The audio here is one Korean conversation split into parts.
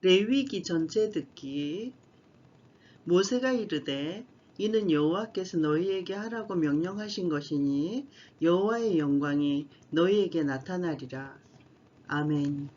레위기 전체 듣기. 모세가 이르되 이는 여호와께서 너희에게 하라고 명령하신 것이니 여호와의 영광이 너희에게 나타나리라. 아멘.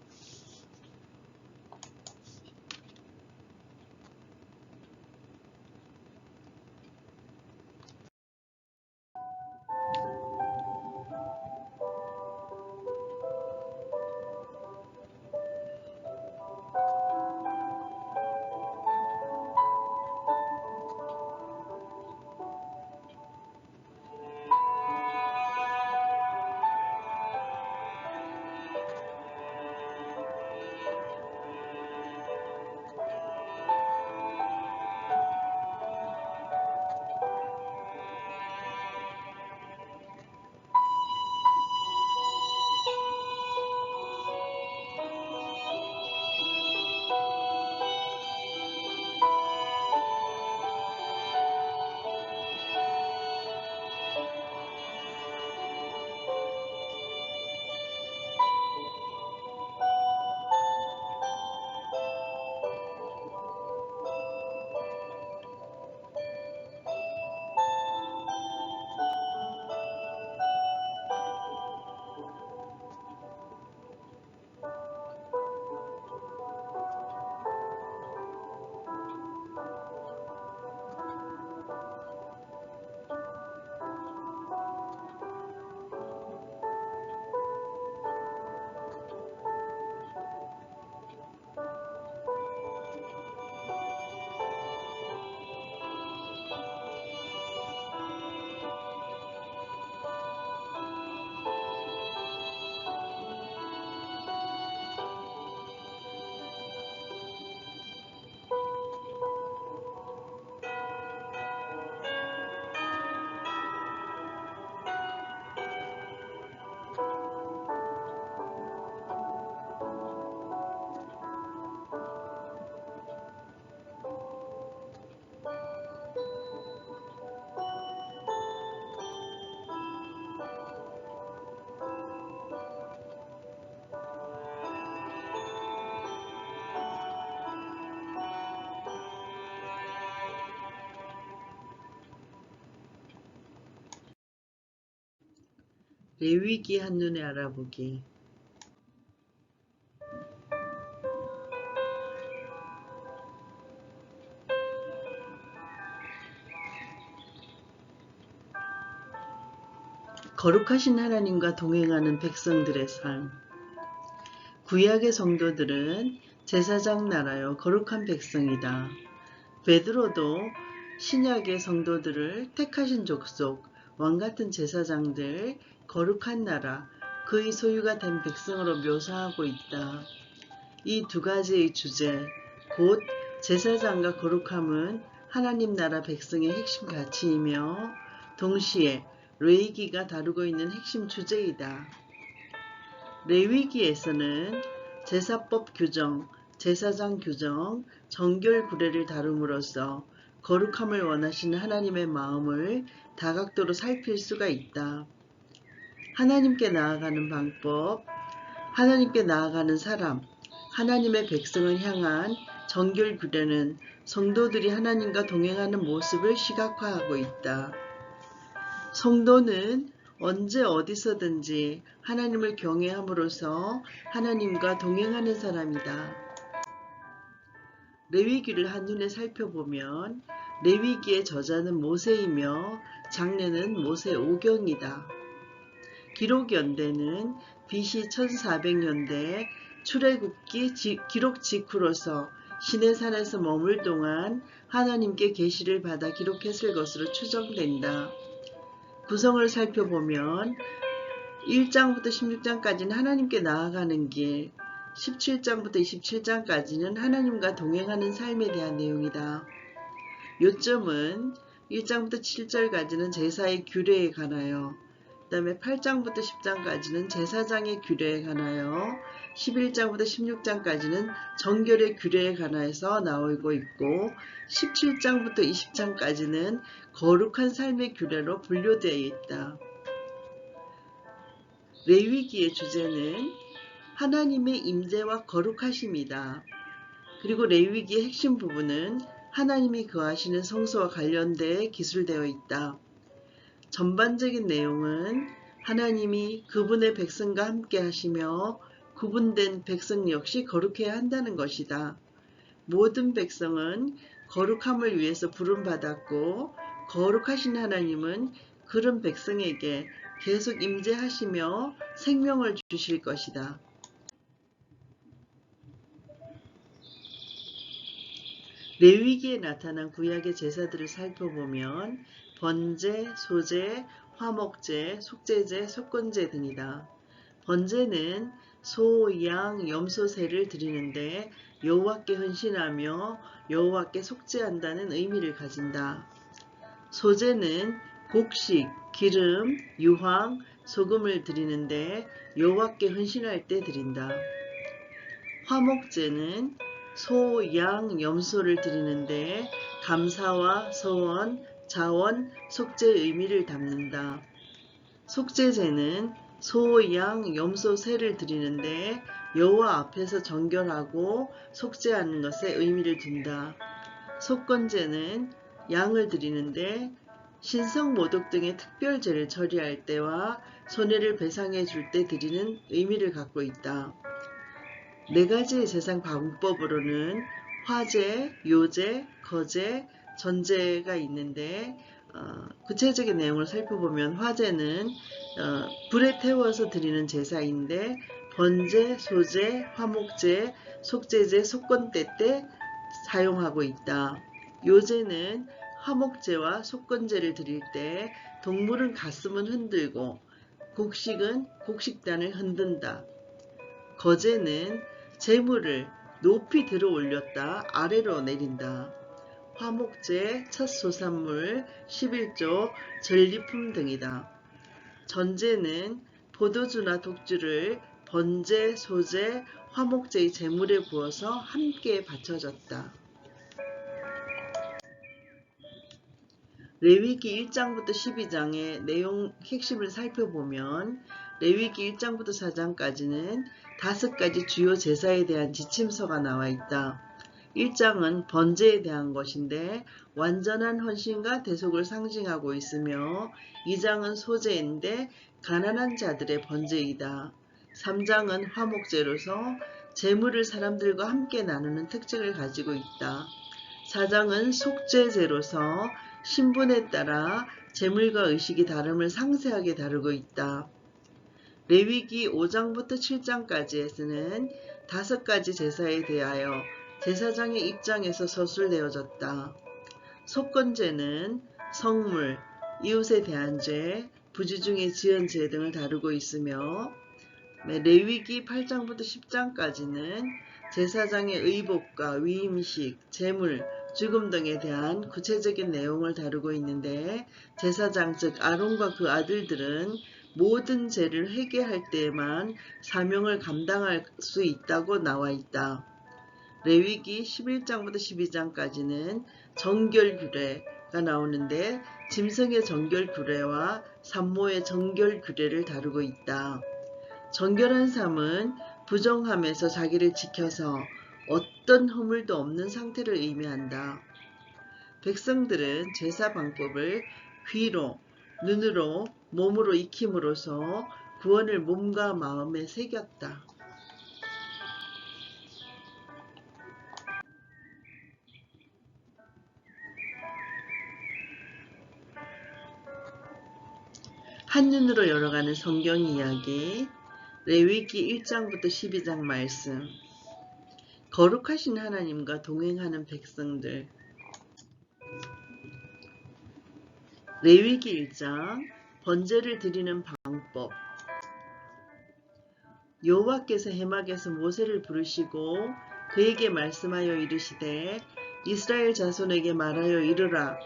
레위기 한눈에 알아보기. 거룩하신 하나님과 동행하는 백성들의 삶. 구약의 성도들은 제사장 나라요 거룩한 백성이다. 베드로도 신약의 성도들을 택하신 족속, 왕같은 제사장들, 거룩한 나라, 그의 소유가 된 백성으로 묘사하고 있다. 이 두 가지의 주제, 곧 제사장과 거룩함은 하나님 나라 백성의 핵심 가치이며 동시에 레위기가 다루고 있는 핵심 주제이다. 레위기에서는 제사법 규정, 제사장 규정, 정결 구례를 다룸으로써 거룩함을 원하시는 하나님의 마음을 다각도로 살필 수가 있다. 하나님께 나아가는 방법, 하나님께 나아가는 사람, 하나님의 백성을 향한 정결 규례는 성도들이 하나님과 동행하는 모습을 시각화하고 있다. 성도는 언제 어디서든지 하나님을 경외함으로써 하나님과 동행하는 사람이다. 레위기를 한눈에 살펴보면 레위기의 저자는 모세이며 장례는 모세 오경이다. 기록 연대는 BC 1400년대 출애굽기 기록 직후로서 시내산에서 머물 동안 하나님께 계시를 받아 기록했을 것으로 추정된다. 구성을 살펴보면 1장부터 16장까지는 하나님께 나아가는 길, 17장부터 27장까지는 하나님과 동행하는 삶에 대한 내용이다. 요점은 1장부터 7절까지는 제사의 규례에 관하여, 그 다음에 8장부터 10장까지는 제사장의 규례에 관하여, 11장부터 16장까지는 정결의 규례에 관해서 나오고 있고 17장부터 20장까지는 거룩한 삶의 규례로 분류되어 있다. 레위기의 주제는 하나님의 임재와 거룩하심이다. 그리고 레위기의 핵심 부분은 하나님이 거하시는 성소와 관련돼 기술되어 있다. 전반적인 내용은 하나님이 그분의 백성과 함께 하시며 구분된 백성 역시 거룩해야 한다는 것이다. 모든 백성은 거룩함을 위해서 부름받았고 거룩하신 하나님은 그런 백성에게 계속 임재하시며 생명을 주실 것이다. 레위기에 나타난 구약의 제사들을 살펴보면 번제, 소제, 화목제, 속죄제, 속건제 등이다. 번제는 소, 양, 염소새를 드리는데 여호와께 헌신하며 여호와께 속죄한다는 의미를 가진다. 소제는 곡식, 기름, 유황, 소금을 드리는데 여호와께 헌신할 때 드린다. 화목제는 소, 양, 염소를 드리는데 감사와 서원, 자원, 속죄의 의미를 담는다. 속죄제는 소, 양, 염소, 새를 드리는데 여호와 앞에서 정결하고 속죄하는 것에 의미를 둔다. 속건제는 양을 드리는데 신성모독 등의 특별제를 처리할 때와 손해를 배상해 줄 때 드리는 의미를 갖고 있다. 네 가지의 제사 방법으로는 화제, 요제, 거제, 전제가 있는데 구체적인 내용을 살펴보면 화제는 불에 태워서 드리는 제사인데 번제, 소제, 화목제, 속죄제, 속건제 때 사용하고 있다. 요제는 화목제와 속건제를 드릴 때 동물은 가슴은 흔들고 곡식은 곡식단을 흔든다. 거제는 재물을 높이 들어 올렸다 아래로 내린다. 화목제, 첫 소산물, 11조, 전리품 등이다. 전제는 포도주나 독주를 번제, 소제, 화목제의 제물에 부어서 함께 바쳐졌다. 레위기 1장부터 12장의 내용 핵심을 살펴보면 레위기 1장부터 4장까지는 5가지 주요 제사에 대한 지침서가 나와 있다. 1장은 번제에 대한 것인데 완전한 헌신과 대속을 상징하고 있으며 2장은 소제인데 가난한 자들의 번제이다. 3장은 화목제로서 제물을 사람들과 함께 나누는 특징을 가지고 있다. 4장은 속죄제로서 신분에 따라 제물과 의식이 다름을 상세하게 다루고 있다. 레위기 5장부터 7장까지에서는 5가지 제사에 대하여 제사장의 입장에서 서술되어졌다. 속건제는 성물, 이웃에 대한 죄, 부지 중에 지은 죄 등을 다루고 있으며 레위기 8장부터 10장까지는 제사장의 의복과 위임식, 제물, 죽음 등에 대한 구체적인 내용을 다루고 있는데 제사장 즉 아론과 그 아들들은 모든 죄를 회개할 때에만 사명을 감당할 수 있다고 나와 있다. 레위기 11장부터 12장까지는 정결규례가 나오는데 짐승의 정결규례와 산모의 정결규례를 다루고 있다. 정결한 삶은 부정함에서 자기를 지켜서 어떤 허물도 없는 상태를 의미한다. 백성들은 제사 방법을 귀로, 눈으로, 몸으로 익힘으로써 구원을 몸과 마음에 새겼다. 한눈으로 열어가는 성경 이야기, 레위기 1장부터 12장 말씀, 거룩하신 하나님과 동행하는 백성들. 레위기 1장, 번제를 드리는 방법. 여호와께서 해막에서 모세를 부르시고 그에게 말씀하여 이르시되 이스라엘 자손에게 말하여 이르라.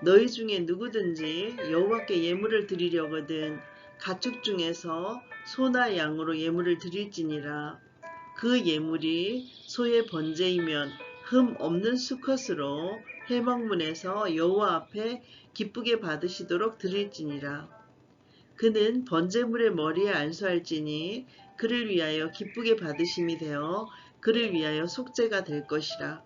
너희 중에 누구든지 여호와께 예물을 드리려거든 가축 중에서 소나 양으로 예물을 드릴지니라. 그 예물이 소의 번제이면 흠 없는 수컷으로 회막문에서 여호와 앞에 기쁘게 받으시도록 드릴지니라. 그는 번제물의 머리에 안수할지니 그를 위하여 기쁘게 받으심이 되어 그를 위하여 속죄가 될 것이라.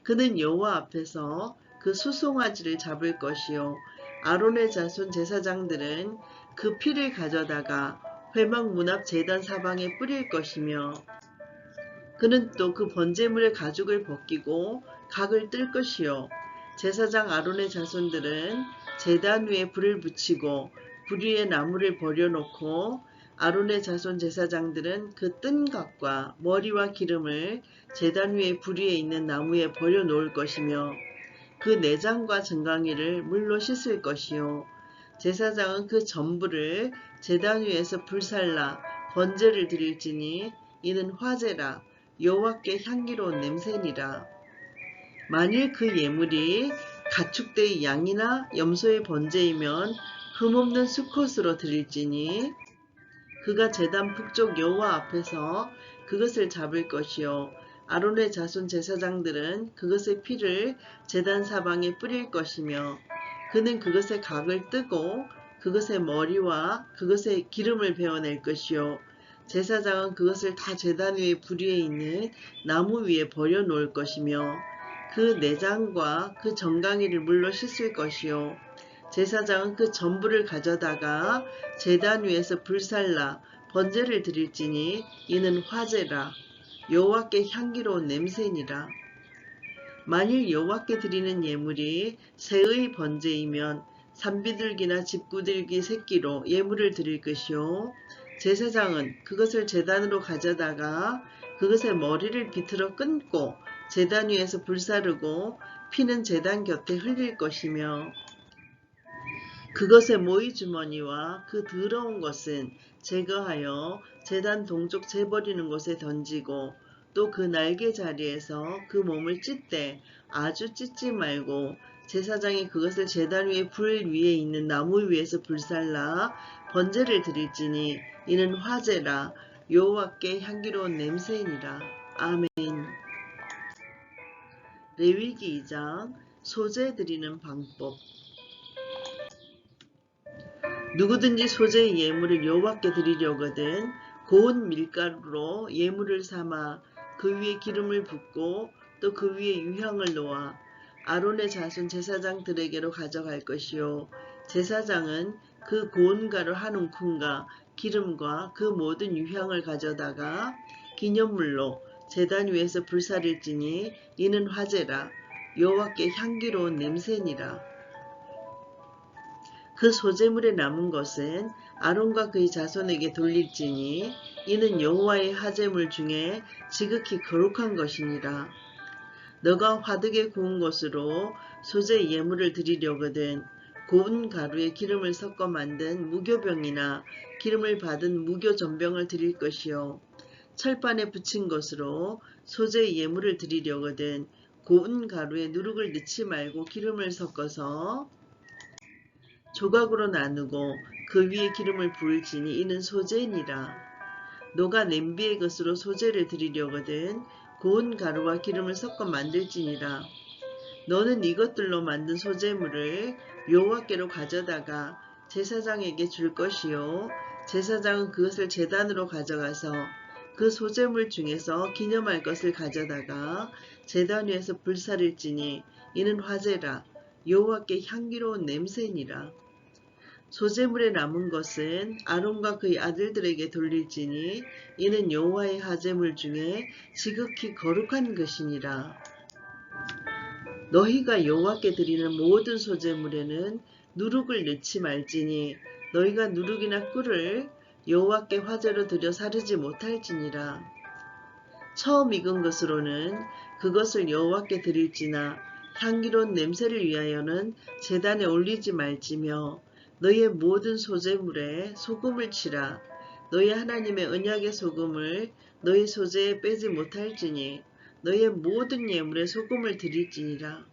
그는 여호와 앞에서 그 수송아지를 잡을 것이요 아론의 자손 제사장들은 그 피를 가져다가 회막 문 앞 제단 사방에 뿌릴 것이며 그는 또 그 번제물의 가죽을 벗기고 각을 뜰 것이요 제사장 아론의 자손들은 제단 위에 불을 붙이고 불 위에 나무를 버려놓고 아론의 자손 제사장들은 그 뜬 각과 머리와 기름을 제단 위에 불 위에 있는 나무에 버려놓을 것이며 그 내장과 정강이를 물로 씻을 것이요 제사장은 그 전부를 제단 위에서 불살라 번제를 드릴지니 이는 화제라 여호와께 향기로운 냄새니라. 만일 그 예물이 가축대의 양이나 염소의 번제이면 흠없는 수컷으로 드릴지니 그가 제단 북쪽 여호와 앞에서 그것을 잡을 것이요 아론의 자손 제사장들은 그것의 피를 제단 사방에 뿌릴 것이며 그는 그것의 각을 뜨고 그것의 머리와 그것의 기름을 베어낼 것이요 제사장은 그것을 다 제단 위에 불 위에 있는 나무 위에 버려놓을 것이며 그 내장과 그 정강이를 물로 씻을 것이요 제사장은 그 전부를 가져다가 제단 위에서 불살라 번제를 드릴지니 이는 화제라 여호와께 향기로운 냄새니라. 만일 여호와께 드리는 예물이 새의 번제이면 산비둘기나 집구들기 새끼로 예물을 드릴 것이요 제사장은 그것을 제단으로 가져다가 그것의 머리를 비틀어 끊고 제단 위에서 불사르고 피는 제단 곁에 흘릴 것이며 그것의 모이 주머니와 그 더러운 것은 제거하여 제단 동쪽 재버리는 곳에 던지고 또 그 날개 자리에서 그 몸을 찢되 아주 찢지 말고 제사장이 그것을 제단 위에 불 위에 있는 나무 위에서 불살라 번제를 드릴지니 이는 화제라 여호와께 향기로운 냄새이니라. 아멘. 레위기 2장 소제 드리는 방법. 누구든지 소제의 예물을 여호와께 드리려거든 고운 밀가루로 예물을 삼아 그 위에 기름을 붓고 또 그 위에 유향을 놓아 아론의 자손 제사장들에게로 가져갈 것이요 제사장은 그 고운 가루 한 움큼과 기름과 그 모든 유향을 가져다가 기념물로 제단 위에서 불사릴지니 이는 화제라 여호와께 향기로운 냄새니라. 그 소제물에 남은 것은 아론과 그의 자손에게 돌릴지니 이는 여호와의 화제물 중에 지극히 거룩한 것이니라. 너가 화덕에 구운 것으로 소제 예물을 드리려거든 고운 가루에 기름을 섞어 만든 무교병이나 기름을 받은 무교전병을 드릴 것이요 철판에 붙인 것으로 소제 예물을 드리려거든 고운 가루에 누룩을 넣지 말고 기름을 섞어서 조각으로 나누고 그 위에 기름을 부을지니 이는 소제니라. 너가 냄비의 것으로 소제를 드리려거든 고운 가루와 기름을 섞어 만들지니라. 너는 이것들로 만든 소제물을 여호와께로 가져다가 제사장에게 줄 것이요 제사장은 그것을 제단으로 가져가서 그 소제물 중에서 기념할 것을 가져다가 제단 위에서 불사릴지니 이는 화제라 여호와께 향기로운 냄새니라. 소제물에 남은 것은 아론과 그의 아들들에게 돌릴지니 이는 여호와의 화제물 중에 지극히 거룩한 것이니라. 너희가 여호와께 드리는 모든 소제물에는 누룩을 넣지 말지니 너희가 누룩이나 꿀을 여호와께 화제로 드려 사르지 못할지니라. 처음 익은 것으로는 그것을 여호와께 드릴지나 향기로운 냄새를 위하여는 제단에 올리지 말지며 너희의 모든 소제물에 소금을 치라. 너희 하나님의 언약의 소금을 너희 소제에 빼지 못할지니 너희의 모든 예물에 소금을 드릴지니라.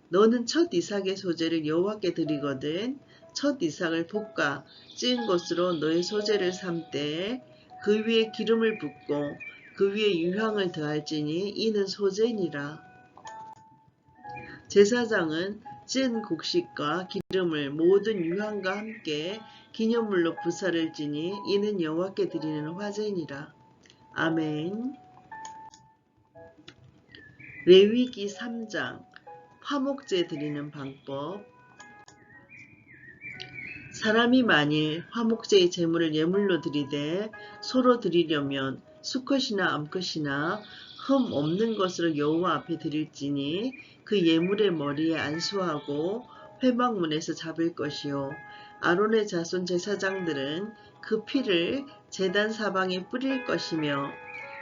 너는 첫 이삭의 소제를 여호와께 드리거든 첫 이삭을 볶아 찐 것으로 너의 소제를 삼되 그 위에 기름을 붓고 그 위에 유향을 더할지니 이는 소제니라. 제사장은 찐 곡식과 기름을 모든 유향과 함께 기념물로 부사를 지니 이는 여호와께 드리는 화제니라. 아멘. 레위기 3장 화목제 드리는 방법. 사람이 만일 화목제의 제물을 예물로 드리되 소로 드리려면 수컷이나 암컷이나 흠 없는 것으로 여호와 앞에 드릴지니 그 예물의 머리에 안수하고 회막문에서 잡을 것이요 아론의 자손 제사장들은 그 피를 제단 사방에 뿌릴 것이며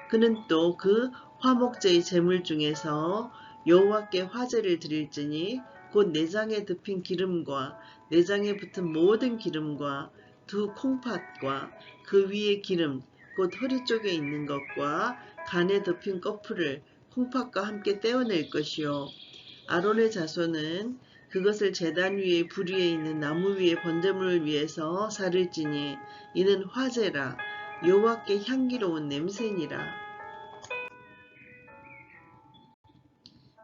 그는 또 그 화목제의 제물 중에서 여호와께 화제를 드릴지니 곧 내장에 덮인 기름과 내장에 붙은 모든 기름과 두 콩팥과 그 위에 기름 곧 허리 쪽에 있는 것과 간에 덮인 꺼풀을 콩팥과 함께 떼어낼 것이요 아론의 자손은 그것을 제단 위에 불 위에 있는 나무 위에 번제물을 위해서 사를지니 이는 화제라 여호와께 향기로운 냄새니라.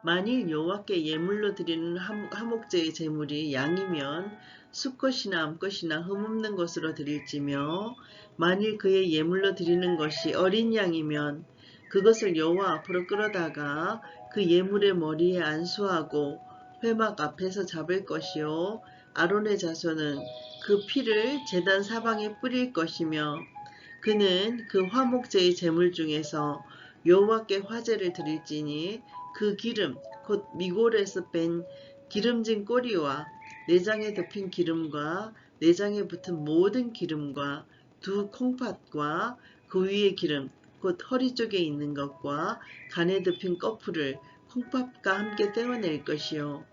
만일 여호와께 예물로 드리는 화목제의 제물이 양이면 수컷이나 암컷이나 흠없는 것으로 드릴지며 만일 그의 예물로 드리는 것이 어린 양이면 그것을 여호와 앞으로 끌어다가 그 예물의 머리에 안수하고 회막 앞에서 잡을 것이요 아론의 자손은 그 피를 제단 사방에 뿌릴 것이며 그는 그 화목제의 제물 중에서 여호와께 화제를 드릴지니 그 기름 곧 미골에서 뺀 기름진 꼬리와 내장에 덮인 기름과 내장에 붙은 모든 기름과 두 콩팥과 그 위에 기름 곧 허리 쪽에 있는 것과 간에 덮인 꺼풀을 콩팥과 함께 떼어낼 것이요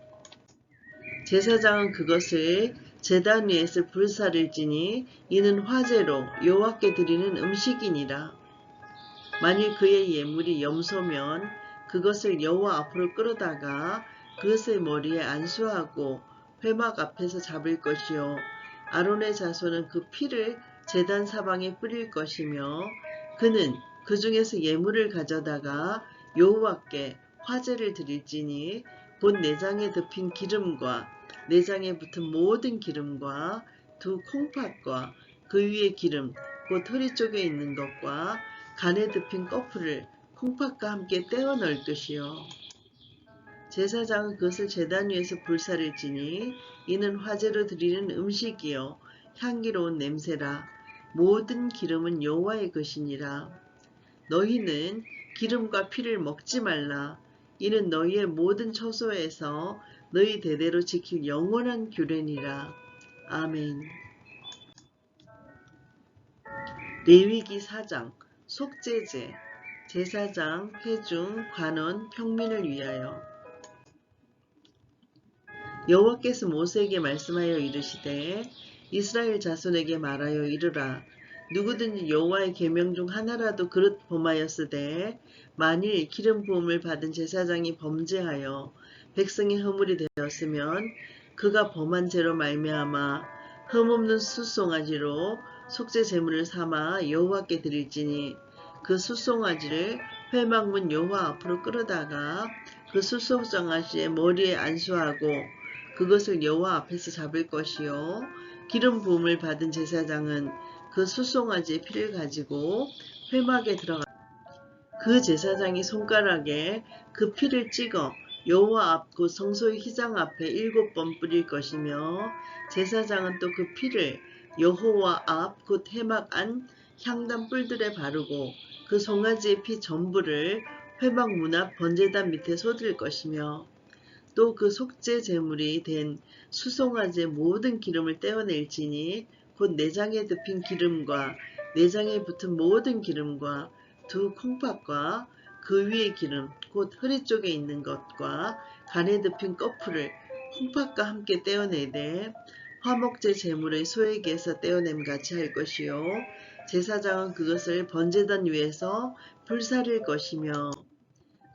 제사장은 그것을 제단 위에서 불사를 지니 이는 화제로 여호와께 드리는 음식이니라. 만일 그의 예물이 염소면 그것을 여호와 앞으로 끌어다가 그것의 머리에 안수하고 회막 앞에서 잡을 것이요 아론의 자손은 그 피를 제단 사방에 뿌릴 것이며 그는 그 중에서 예물을 가져다가 여호와께 화제를 드릴지니 곧 내장에 덮인 기름과 내장에 붙은 모든 기름과 두 콩팥과 그 위에 기름 곧 허리 쪽에 있는 것과 간에 덮인 꺼풀을 콩팥과 함께 떼어 넣을 것이요 제사장은 그것을 제단 위에서 불사를 지니 이는 화제로 드리는 음식이요 향기로운 냄새라 모든 기름은 여호와의 것이니라. 너희는 기름과 피를 먹지 말라. 이는 너희의 모든 처소에서 너희 대대로 지킬 영원한 규례니라. 아멘. 레위기 4장 속죄제 제사장, 회중, 관원, 평민을 위하여 여호와께서 모세에게 말씀하여 이르시되 이스라엘 자손에게 말하여 이르라. 누구든지 여호와의 계명 중 하나라도 그릇 범하였으되 만일 기름 부음을 받은 제사장이 범죄하여 백성의 허물이 되었으면 그가 범한 죄로 말미암아 흠없는 숫송아지로 속죄 제물을 삼아 여호와께 드릴지니 그 숫송아지를 회막문 여호와 앞으로 끌어다가 그 숫송아지의 머리에 안수하고 그것을 여호와 앞에서 잡을 것이요 기름 부음을 받은 제사장은 그 숫송아지의 피를 가지고 회막에 들어가 그 제사장이 손가락에 그 피를 찍어 여호와 앞 곧 성소의 휘장 앞에 7번 뿌릴 것이며 제사장은 또 그 피를 여호와 앞 곧 회막 안 향단 뿔들에 바르고 그 송아지의 피 전부를 회막 문 앞 번제단 밑에 쏟을 것이며 또 그 속죄 제물이 된 수송아지의 모든 기름을 떼어낼지니 곧 내장에 덮인 기름과 내장에 붙은 모든 기름과 두 콩팥과 그 위의 기름 곧 허리 쪽에 있는 것과 간에 덮인 꺼풀을 콩팥과 함께 떼어내되 화목제 제물의 소에게서 떼어냄 같이 할 것이요 제사장은 그것을 번제단 위에서 불사릴 것이며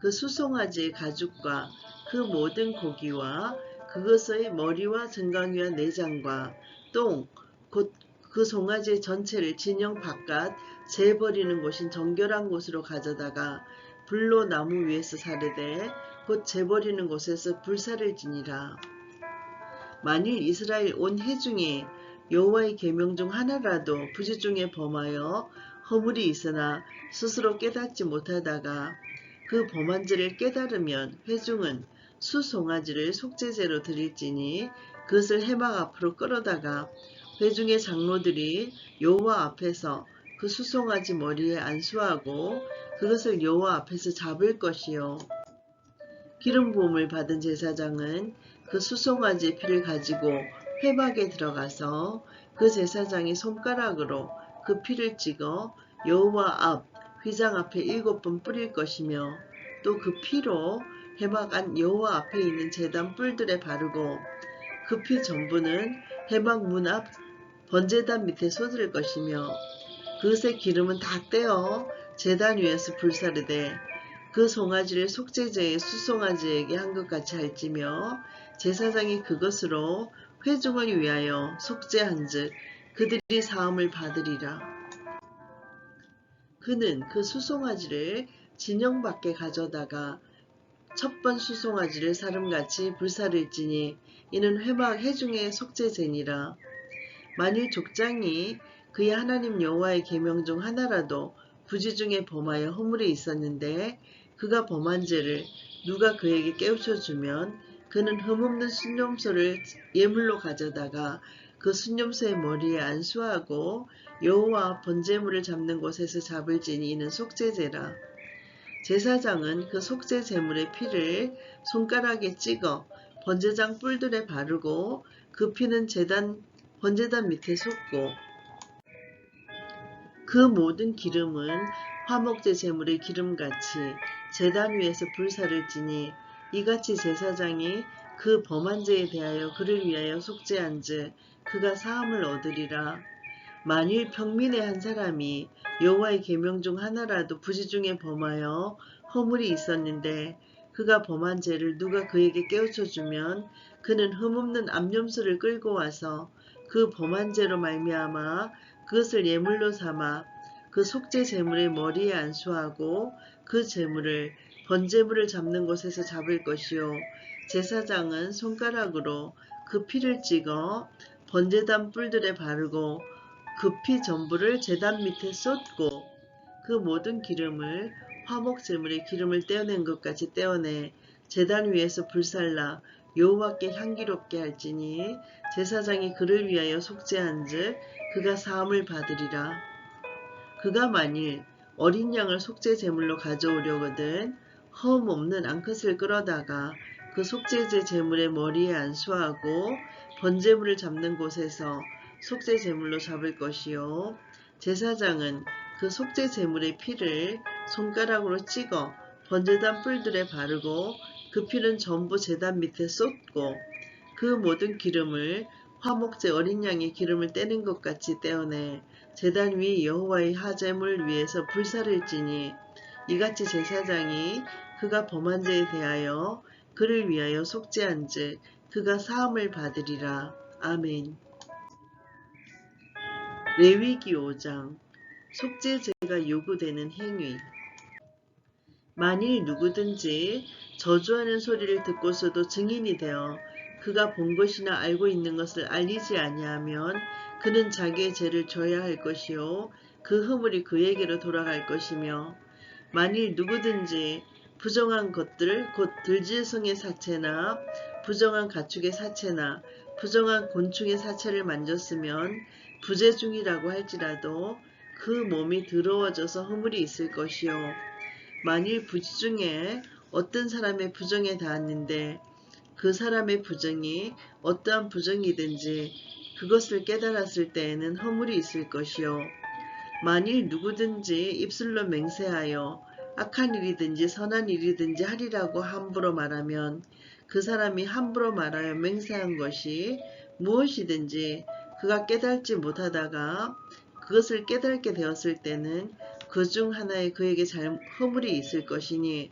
그 수송아지의 가죽과 그 모든 고기와 그것의 머리와 정강이와 내장과 똥 곧 그 송아지의 전체를 진영 바깥 재 버리는 곳인 정결한 곳으로 가져다가 불로 나무 위에서 사르되 곧 재 버리는 곳에서 불사를 지니라. 만일 이스라엘 온 회중에 여호와의 계명 중 하나라도 부지 중에 범하여 허물이 있으나 스스로 깨닫지 못하다가 그 범한 죄를 깨달으면 회중은 수송아지를 속죄제로 드릴지니 그것을 회막 앞으로 끌어다가 회중의 장로들이 여호와 앞에서 그 수송아지 머리에 안수하고 그것을 여호와 앞에서 잡을 것이요. 기름 부음을 받은 제사장은 그 수송아지의 피를 가지고 회막에 들어가서 그 제사장이 손가락으로 그 피를 찍어 여호와 앞 휘장 앞에 7번 뿌릴 것이며 또 그 피로 회막 안 여호와 앞에 있는 제단 뿔들에 바르고 그 피 전부는 회막 문 앞 번제단 밑에 쏟을 것이며 그것의 기름은 다 떼어 제단 위에서 불사르되 그 송아지를 속죄제의 수송아지에게 한 것 같이 할지며 제사장이 그것으로 회중을 위하여 속죄한즉 그들이 사함을 받으리라. 그는 그 수송아지를 진영 밖에 가져다가 첫번 수송아지를 사름같이 불사를지니 이는 회막 회중의 속죄제니라. 만일 족장이 그의 하나님 여호와의 계명 중 하나라도 부지 중에 범하여 허물이 있었는데 그가 범한 죄를 누가 그에게 깨우쳐 주면 그는 흠없는 순념소를 예물로 가져다가 그 순념소의 머리에 안수하고 여호와 번제물을 잡는 곳에서 잡을지니 이는 속죄제라. 제사장은 그 속죄 제물의 피를 손가락에 찍어 번제장 뿔들에 바르고 그 피는 번제단 밑에 쏟고 그 모든 기름은 화목제 제물의 기름같이 제단 위에서 불사를지니 이같이 제사장이 그 범한 죄에 대하여 그를 위하여 속죄한즉 그가 사함을 얻으리라. 만일 평민의 한 사람이 여호와의 계명 중 하나라도 부지 중에 범하여 허물이 있었는데 그가 범한 죄를 누가 그에게 깨우쳐 주면 그는 흠없는 암염소를 끌고 와서 그 범한 죄로 말미암아 그것을 예물로 삼아 그 속죄 제물의 머리에 안수하고 그 제물을 번제물을 잡는 곳에서 잡을 것이요. 제사장은 손가락으로 그 피를 찍어 번제단 뿔들에 바르고 그 피 전부를 제단 밑에 쏟고 그 모든 기름을 화목 제물의 기름을 떼어낸 것 같이 떼어내 제단 위에서 불살라 여호와께 향기롭게 할지니 제사장이 그를 위하여 속죄한즉 그가 사함을 받으리라. 그가 만일 어린 양을 속죄 제물로 가져오려거든 흠 없는 암컷을 끌어다가 그 속죄제 제물의 머리에 안수하고 번제물을 잡는 곳에서 속죄 제물로 잡을 것이요. 제사장은 그 속죄 제물의 피를 손가락으로 찍어 번제단 뿔들에 바르고 그 피는 전부 제단 밑에 쏟고 그 모든 기름을 화목제 어린 양의 기름을 떼는 것 같이 떼어내 제단 위 여호와의 하제물 위에서 불사를지니 이같이 제사장이 그가 범한 죄에 대하여 그를 위하여 속죄한즉 그가 사함을 받으리라. 아멘. 레위기 5장 속죄제가 요구되는 행위. 만일 누구든지 저주하는 소리를 듣고서도 증인이 되어 그가 본 것이나 알고 있는 것을 알리지 아니하면 그는 자기의 죄를 져야 할 것이요 그 허물이 그에게로 돌아갈 것이며 만일 누구든지 부정한 것들 곧 들짐승의 사체나 부정한 가축의 사체나 부정한 곤충의 사체를 만졌으면 부재 중이라고 할지라도 그 몸이 더러워져서 허물이 있을 것이요 만일 부지 중에 어떤 사람의 부정에 닿았는데 그 사람의 부정이 어떠한 부정이든지 그것을 깨달았을 때에는 허물이 있을 것이요 만일 누구든지 입술로 맹세하여 악한 일이든지 선한 일이든지 하리라고 함부로 말하면 그 사람이 함부로 말하여 맹세한 것이 무엇이든지 그가 깨닫지 못하다가 그것을 깨닫게 되었을 때는 그 중 하나에 그에게 허물이 있을 것이니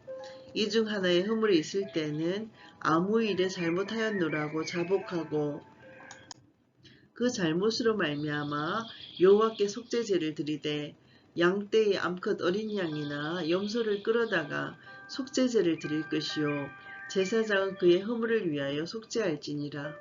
이 중 하나에 허물이 있을 때는 아무 일에 잘못하였노라고 자복하고 그 잘못으로 말미암아 여호와께 속죄제를 드리되 양떼의 암컷 어린 양이나 염소를 끌어다가 속죄제를 드릴 것이요 제사장은 그의 허물을 위하여 속죄할지니라.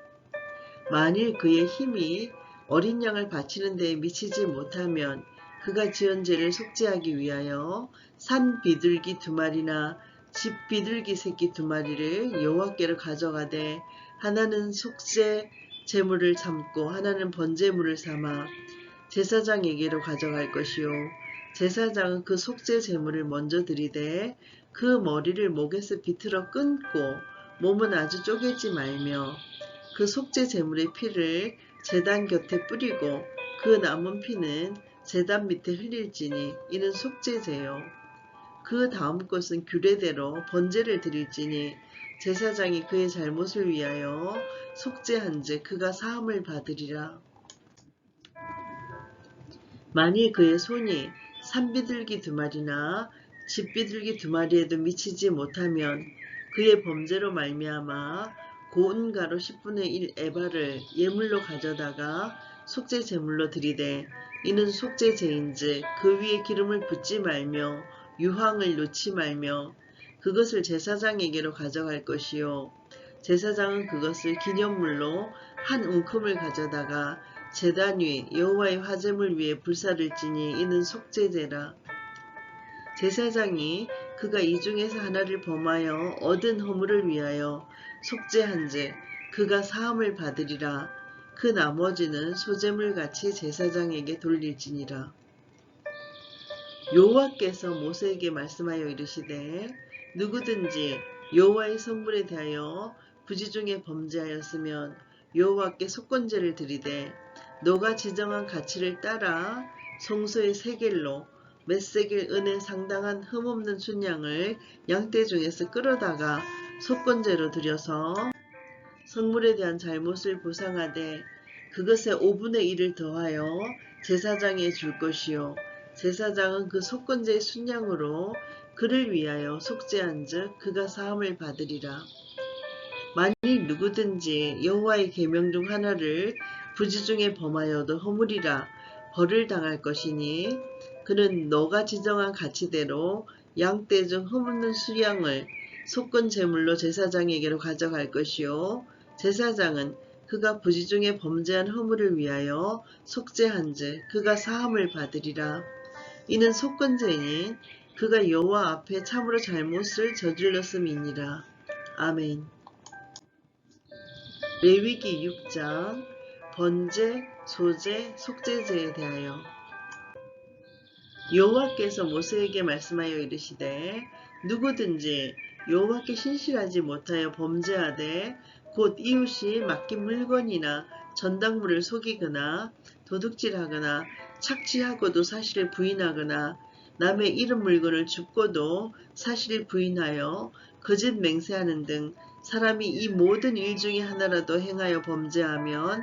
만일 그의 힘이 어린 양을 바치는 데에 미치지 못하면 그가 지은 죄를 속죄하기 위하여 산 비둘기 2마리나 집 비둘기 새끼 2마리를 여호와께로 가져가되 하나는 속죄 제물을 삼고 하나는 번제물을 삼아 제사장에게로 가져갈 것이요 제사장은 그 속죄 제물을 먼저 드리되 그 머리를 목에서 비틀어 끊고 몸은 아주 쪼개지 말며 그 속죄 제물의 피를 제단 곁에 뿌리고 그 남은 피는 제단 밑에 흘릴지니 이는 속죄제요. 그 다음 것은 규례대로 번제를 드릴지니 제사장이 그의 잘못을 위하여 속죄한즉 그가 사함을 받으리라. 만일 그의 손이 산비둘기 2마리나 집비둘기 2마리에도 미치지 못하면 그의 범죄로 말미암아 고운 가루 10분의 1 에바를 예물로 가져다가 속죄 제물로 드리되 이는 속죄제인즉 그 위에 기름을 붓지 말며 유황을 놓지 말며 그것을 제사장에게로 가져갈 것이요 제사장은 그것을 기념물로 한 웅큼을 가져다가 제단 위 여호와의 화제물 위에 불사를지니 이는 속죄제라. 제사장이 그가 이 중에서 하나를 범하여 얻은 허물을 위하여 속죄한즉 그가 사함을 받으리라. 그 나머지는 소제물같이 제사장에게 돌릴지니라. 여호와께서 모세에게 말씀하여 이르시되 누구든지 여호와의 성물에 대하여 부지 중에 범죄하였으면 여호와께 속건제를 드리되 너가 지정한 가치를 따라 송소의 세겔로 몇 세겔 은에 상당한 흠없는 순양을 양떼 중에서 끌어다가 속건제로 드려서 성물에 대한 잘못을 보상하되 그것의 5분의 1을 더하여 제사장에 줄 것이요 제사장은 그 속건제의 순양으로 그를 위하여 속죄한즉 그가 사함을 받으리라. 만일 누구든지 여호와의 계명 중 하나를 부지 중에 범하여도 허물이라 벌을 당할 것이니 그는 너가 지정한 가치대로 양떼 중 흠없는 수양을 속건 제물로 제사장에게로 가져갈 것이요 제사장은 그가 부지 중에 범죄한 허물을 위하여 속죄한즉 그가 사함을 받으리라. 이는 속건제니 그가 여호와 앞에 참으로 잘못을 저질렀음이니라. 아멘. 레위기 6장 번제, 소제, 속죄제에 대하여 여호와께서 모세에게 말씀하여 이르시되 누구든지 여호와께 신실하지 못하여 범죄하되 곧 이웃이 맡긴 물건이나 전당물을 속이거나 도둑질하거나 착취하고도 사실을 부인하거나 남의 잃은 물건을 줍고도 사실을 부인하여 거짓 맹세하는 등 사람이 이 모든 일 중에 하나라도 행하여 범죄하면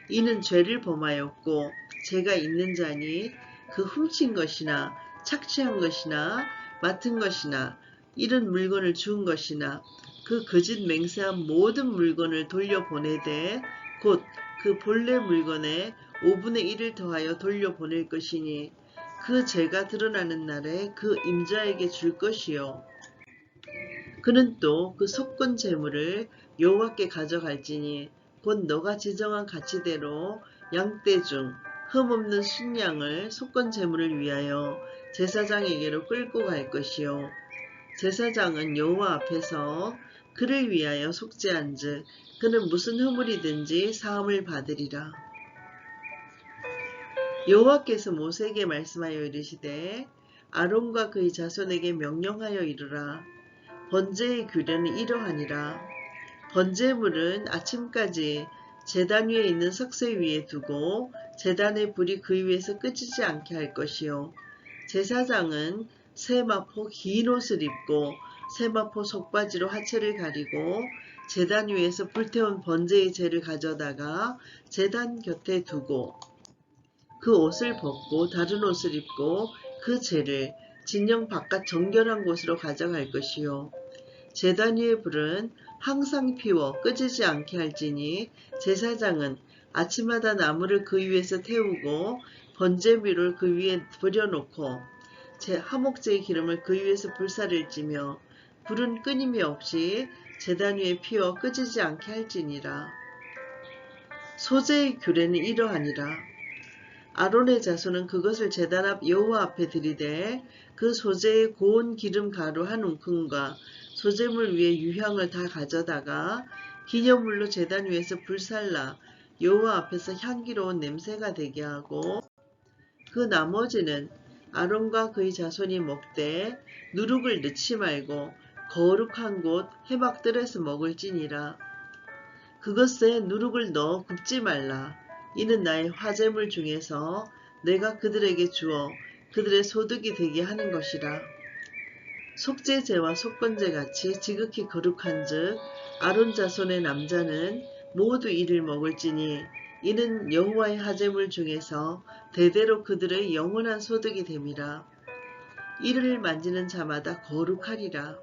이는 죄를 범하였고 죄가 있는 자니 그 훔친 것이나 착취한 것이나 맡은 것이나 잃은 물건을 주운 것이나 그 거짓 맹세한 모든 물건을 돌려보내되 곧 그 본래 물건의 5분의 1을 더하여 돌려보낼 것이니 그 죄가 드러나는 날에 그 임자에게 줄 것이요 그는 또 그 속건 제물을 여호와께 가져갈지니 곧 너가 지정한 가치대로 양떼 중 흠없는 순양을 속건 제물을 위하여 제사장에게로 끌고 갈 것이요 제사장은 여호와 앞에서 그를 위하여 속죄한즉 그는 무슨 허물이든지 사함을 받으리라. 여호와께서 모세에게 말씀하여 이르시되 아론과 그의 자손에게 명령하여 이르라. 번제의 규례는 이러하니라. 번제물은 아침까지 제단 위에 있는 석쇠 위에 두고 제단의 불이 그 위에서 끄지지 않게 할 것이요 제사장은 세마포 긴 옷을 입고 세마포 속바지로 하체를 가리고 제단 위에서 불태운 번제의 재를 가져다가 제단 곁에 두고 그 옷을 벗고 다른 옷을 입고 그 재를 진영 바깥 정결한 곳으로 가져갈 것이요 제단 위의 불은 항상 피워 끄지지 않게 할지니 제사장은 아침마다 나무를 그 위에서 태우고 번제비를 그 위에 버려놓고 화목제의 기름을 그 위에서 불사를 찌며 불은 끊임이 없이 제단 위에 피워 끄지지 않게 할지니라. 소재의 규례는 이러하니라. 아론의 자손은 그것을 제단 앞 여호와 앞에 들이되 그 소재의 고운 기름 가루 한 움큼과 소재물 위에 유향을 다 가져다가 기념물로 제단 위에서 불살라 여호와 앞에서 향기로운 냄새가 되게 하고 그 나머지는 아론과 그의 자손이 먹되 누룩을 넣지 말고 거룩한 곳 해막들에서 먹을지니라. 그것에 누룩을 넣어 굽지 말라. 이는 나의 화제물 중에서 내가 그들에게 주어 그들의 소득이 되게 하는 것이라. 속죄제와 속건제 같이 지극히 거룩한즉 아론 자손의 남자는 모두 이를 먹을지니 이는 여호와의 화제물 중에서 대대로 그들의 영원한 소득이 됨이라. 이를 만지는 자마다 거룩하리라.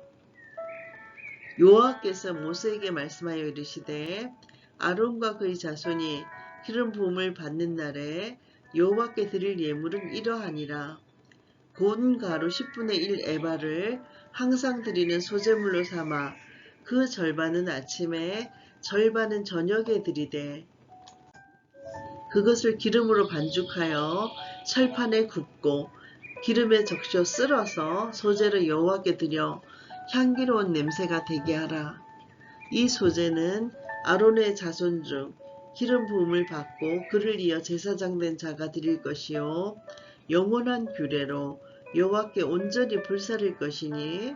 여호와께서 모세에게 말씀하여 이르시되 아론과 그의 자손이 기름 부음을 받는 날에 여호와께 드릴 예물은 이러하니라. 고운 가루 10분의 1 에바를 항상 드리는 소제물로 삼아 그 절반은 아침에 절반은 저녁에 드리되 그것을 기름으로 반죽하여 철판에 굽고 기름에 적셔 쓸어서 소제를 여호와께 드려 향기로운 냄새가 되게 하라. 이 소제는 아론의 자손 중 기름 부음을 받고 그를 이어 제사장 된 자가 드릴 것이요 영원한 규례로 여호와께 온전히 불사를 것이니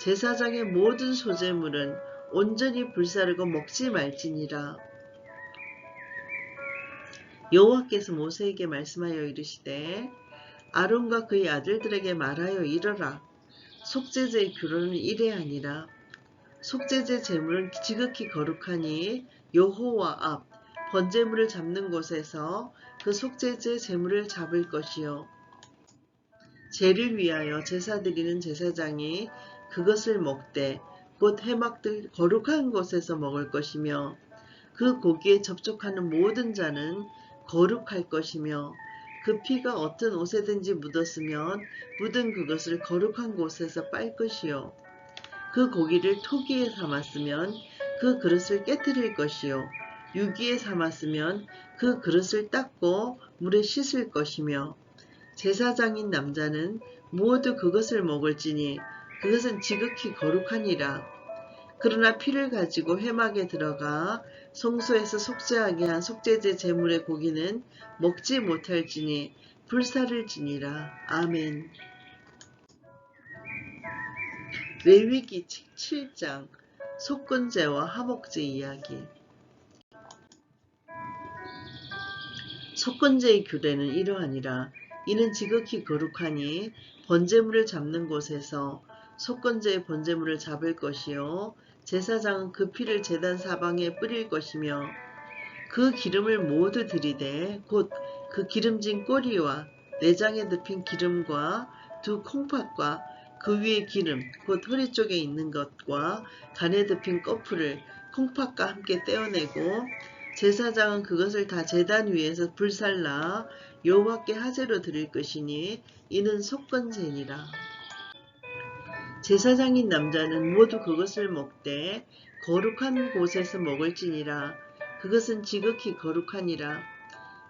제사장의 모든 소제물은 온전히 불사르고 먹지 말지니라. 여호와께서 모세에게 말씀하여 이르시되 아론과 그의 아들들에게 말하여 이르라. 속죄제의 규례는 이래하니라. 속죄제 제물은 지극히 거룩하니 여호와 앞 번제물을 잡는 곳에서 그 속죄제 제물을 잡을 것이요 제를 위하여 제사 드리는 제사장이 그것을 먹되 곧 해막들 거룩한 곳에서 먹을 것이며 그 고기에 접촉하는 모든 자는 거룩할 것이며 그 피가 어떤 옷에든지 묻었으면 묻은 그것을 거룩한 곳에서 빨 것이요 그 고기를 토기에 삼았으면 그 그릇을 깨뜨릴 것이요 유기에 삼았으면 그 그릇을 닦고 물에 씻을 것이며 제사장인 남자는 모두 그것을 먹을지니 그것은 지극히 거룩하니라. 그러나 피를 가지고 회막에 들어가 성소에서 속죄하게 한 속죄제 제물의 고기는 먹지 못할지니 불사를 지니라. 아멘. 레위기 7장 속건제와 화목제 이야기. 속건제의 규례는 이러하니라. 이는 지극히 거룩하니 번제물을 잡는 곳에서 속건제의 번제물을 잡을 것이요 제사장은 그 피를 제단 사방에 뿌릴 것이며 그 기름을 모두 들이되 곧 그 기름진 꼬리와 내장에 덮인 기름과 두 콩팥과 그 위에 기름 곧 허리 쪽에 있는 것과 간에 덮인 꺼풀을 콩팥과 함께 떼어내고 제사장은 그것을 다 제단 위에서 불살라 여호와께 화제로 드릴 것이니 이는 속건제니라. 제사장인 남자는 모두 그것을 먹되 거룩한 곳에서 먹을지니라. 그것은 지극히 거룩하니라.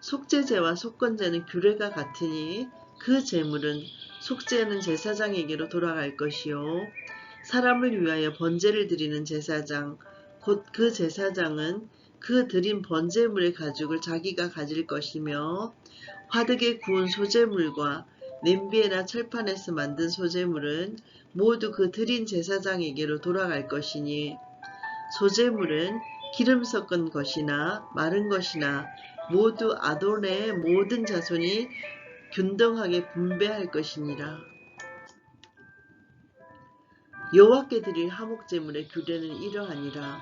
속죄제와 속건제는 규례가 같으니 그 제물은 속죄하는 제사장에게로 돌아갈 것이요 사람을 위하여 번제를 드리는 제사장 곧 그 제사장은 그 드린 번제물의 가죽을 자기가 가질 것이며 화덕에 구운 소제물과 냄비에나 철판에서 만든 소제물은 모두 그 드린 제사장에게로 돌아갈 것이니 소제물은 기름 섞은 것이나 마른 것이나 모두 아론의 모든 자손이 균등하게 분배할 것이니라. 여호와께 드릴 화목제물의 규례는 이러하니라.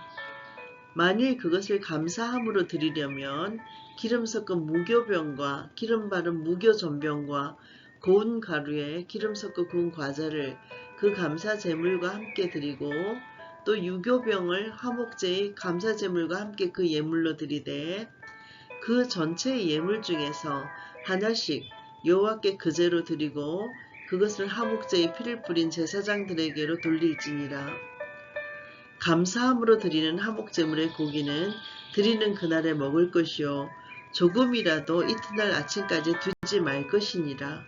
만일 그것을 감사함으로 드리려면 기름 섞은 무교병과 기름 바른 무교전병과 고운 가루에 기름 섞어 구운 과자를 그 감사제물과 함께 드리고 또 유교병을 화목제의 감사제물과 함께 그 예물로 드리되 그 전체의 예물 중에서 하나씩 여호와께 그제로 드리고 그것을 화목제의 피를 뿌린 제사장들에게로 돌릴지니라. 감사함으로 드리는 화목제물의 고기는 드리는 그날에 먹을 것이요 조금이라도 이튿날 아침까지 두지 말 것이니라.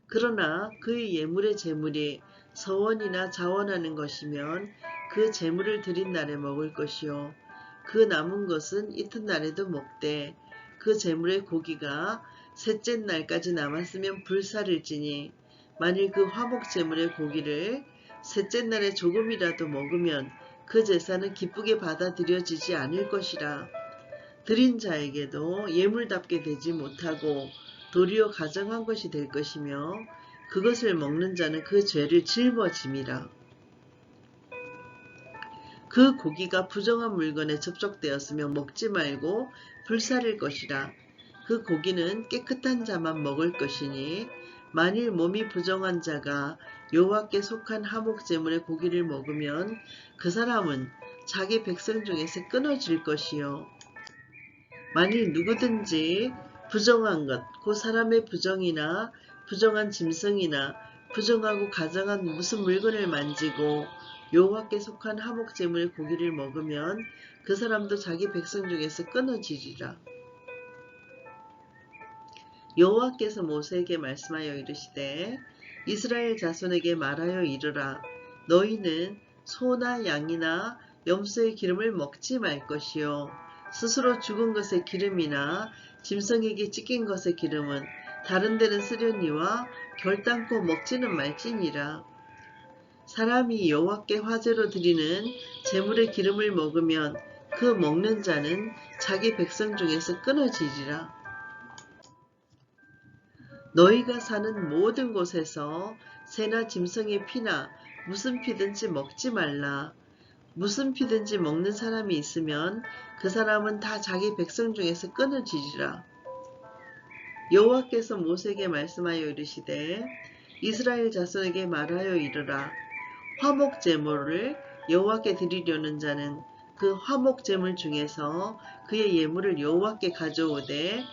그러나 그의 예물의 제물이 서원이나 자원하는 것이면 그 제물을 드린 날에 먹을 것이요 그 남은 것은 이튿날에도 먹되 그 제물의 고기가 셋째 날까지 남았으면 불살일지니 만일 그 화목 제물의 고기를 셋째 날에 조금이라도 먹으면 그 제사는 기쁘게 받아들여지지 않을 것이라. 드린 자에게도 예물답게 되지 못하고 도리어 가정한 것이 될 것이며 그것을 먹는 자는 그 죄를 짊어짐이라. 그 고기가 부정한 물건에 접촉되었으면 먹지 말고 불살일 것이라. 그 고기는 깨끗한 자만 먹을 것이니 만일 몸이 부정한 자가 여호와께 속한 하목 제물의 고기를 먹으면 그 사람은 자기 백성 중에서 끊어질 것이요 만일 누구든지 부정한 것, 그 사람의 부정이나 부정한 짐승이나 부정하고 가정한 무슨 물건을 만지고 여호와께 속한 하목 제물의 고기를 먹으면 그 사람도 자기 백성 중에서 끊어지리라. 여호와께서 모세에게 말씀하여 이르시되 이스라엘 자손에게 말하여 이르라. 너희는 소나 양이나 염소의 기름을 먹지 말 것이요 스스로 죽은 것의 기름이나 짐승에게 찢긴 것의 기름은 다른 데는 쓰려니와 결단코 먹지는 말지니라. 사람이 여호와께 화제로 드리는 제물의 기름을 먹으면 그 먹는 자는 자기 백성 중에서 끊어지리라. 너희가 사는 모든 곳에서 새나 짐승의 피나 무슨 피든지 먹지 말라. 무슨 피든지 먹는 사람이 있으면 그 사람은 다 자기 백성 중에서 끊어지리라. 여호와께서 모세에게 말씀하여 이르시되 이스라엘 자손에게 말하여 이르라. 화목 제물을 여호와께 드리려는 자는 그 화목 제물 중에서 그의 예물을 여호와께 가져오되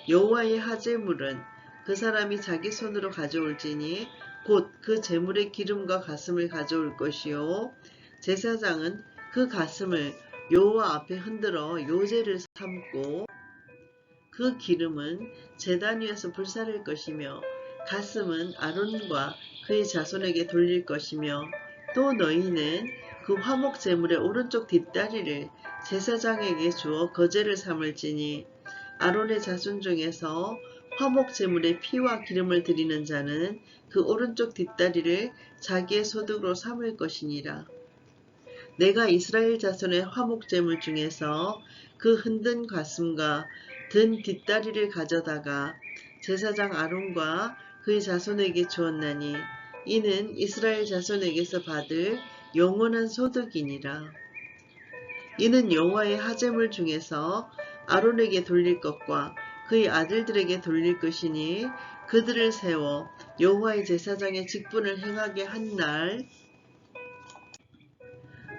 여호와의 하제물은 그 사람이 자기 손으로 가져올지니 곧 그 제물의 기름과 가슴을 가져올 것이요 제사장은 그 가슴을 여호와 앞에 흔들어 요제를 삼고 그 기름은 제단 위에서 불사를 것이며 가슴은 아론과 그의 자손에게 돌릴 것이며 또 너희는 그 화목 제물의 오른쪽 뒷다리를 제사장에게 주어 거제를 삼을지니 아론의 자손 중에서 화목 제물의 피와 기름을 드리는 자는 그 오른쪽 뒷다리를 자기의 소득으로 삼을 것이니라. 내가 이스라엘 자손의 화목 제물 중에서 그 흔든 가슴과 든 뒷다리를 가져다가 제사장 아론과 그의 자손에게 주었나니 이는 이스라엘 자손에게서 받을 영원한 소득이니라. 이는 여호와의 하제물 중에서 아론에게 돌릴 것과 그의 아들들에게 돌릴 것이니 그들을 세워 여호와의 제사장의 직분을 행하게 한 날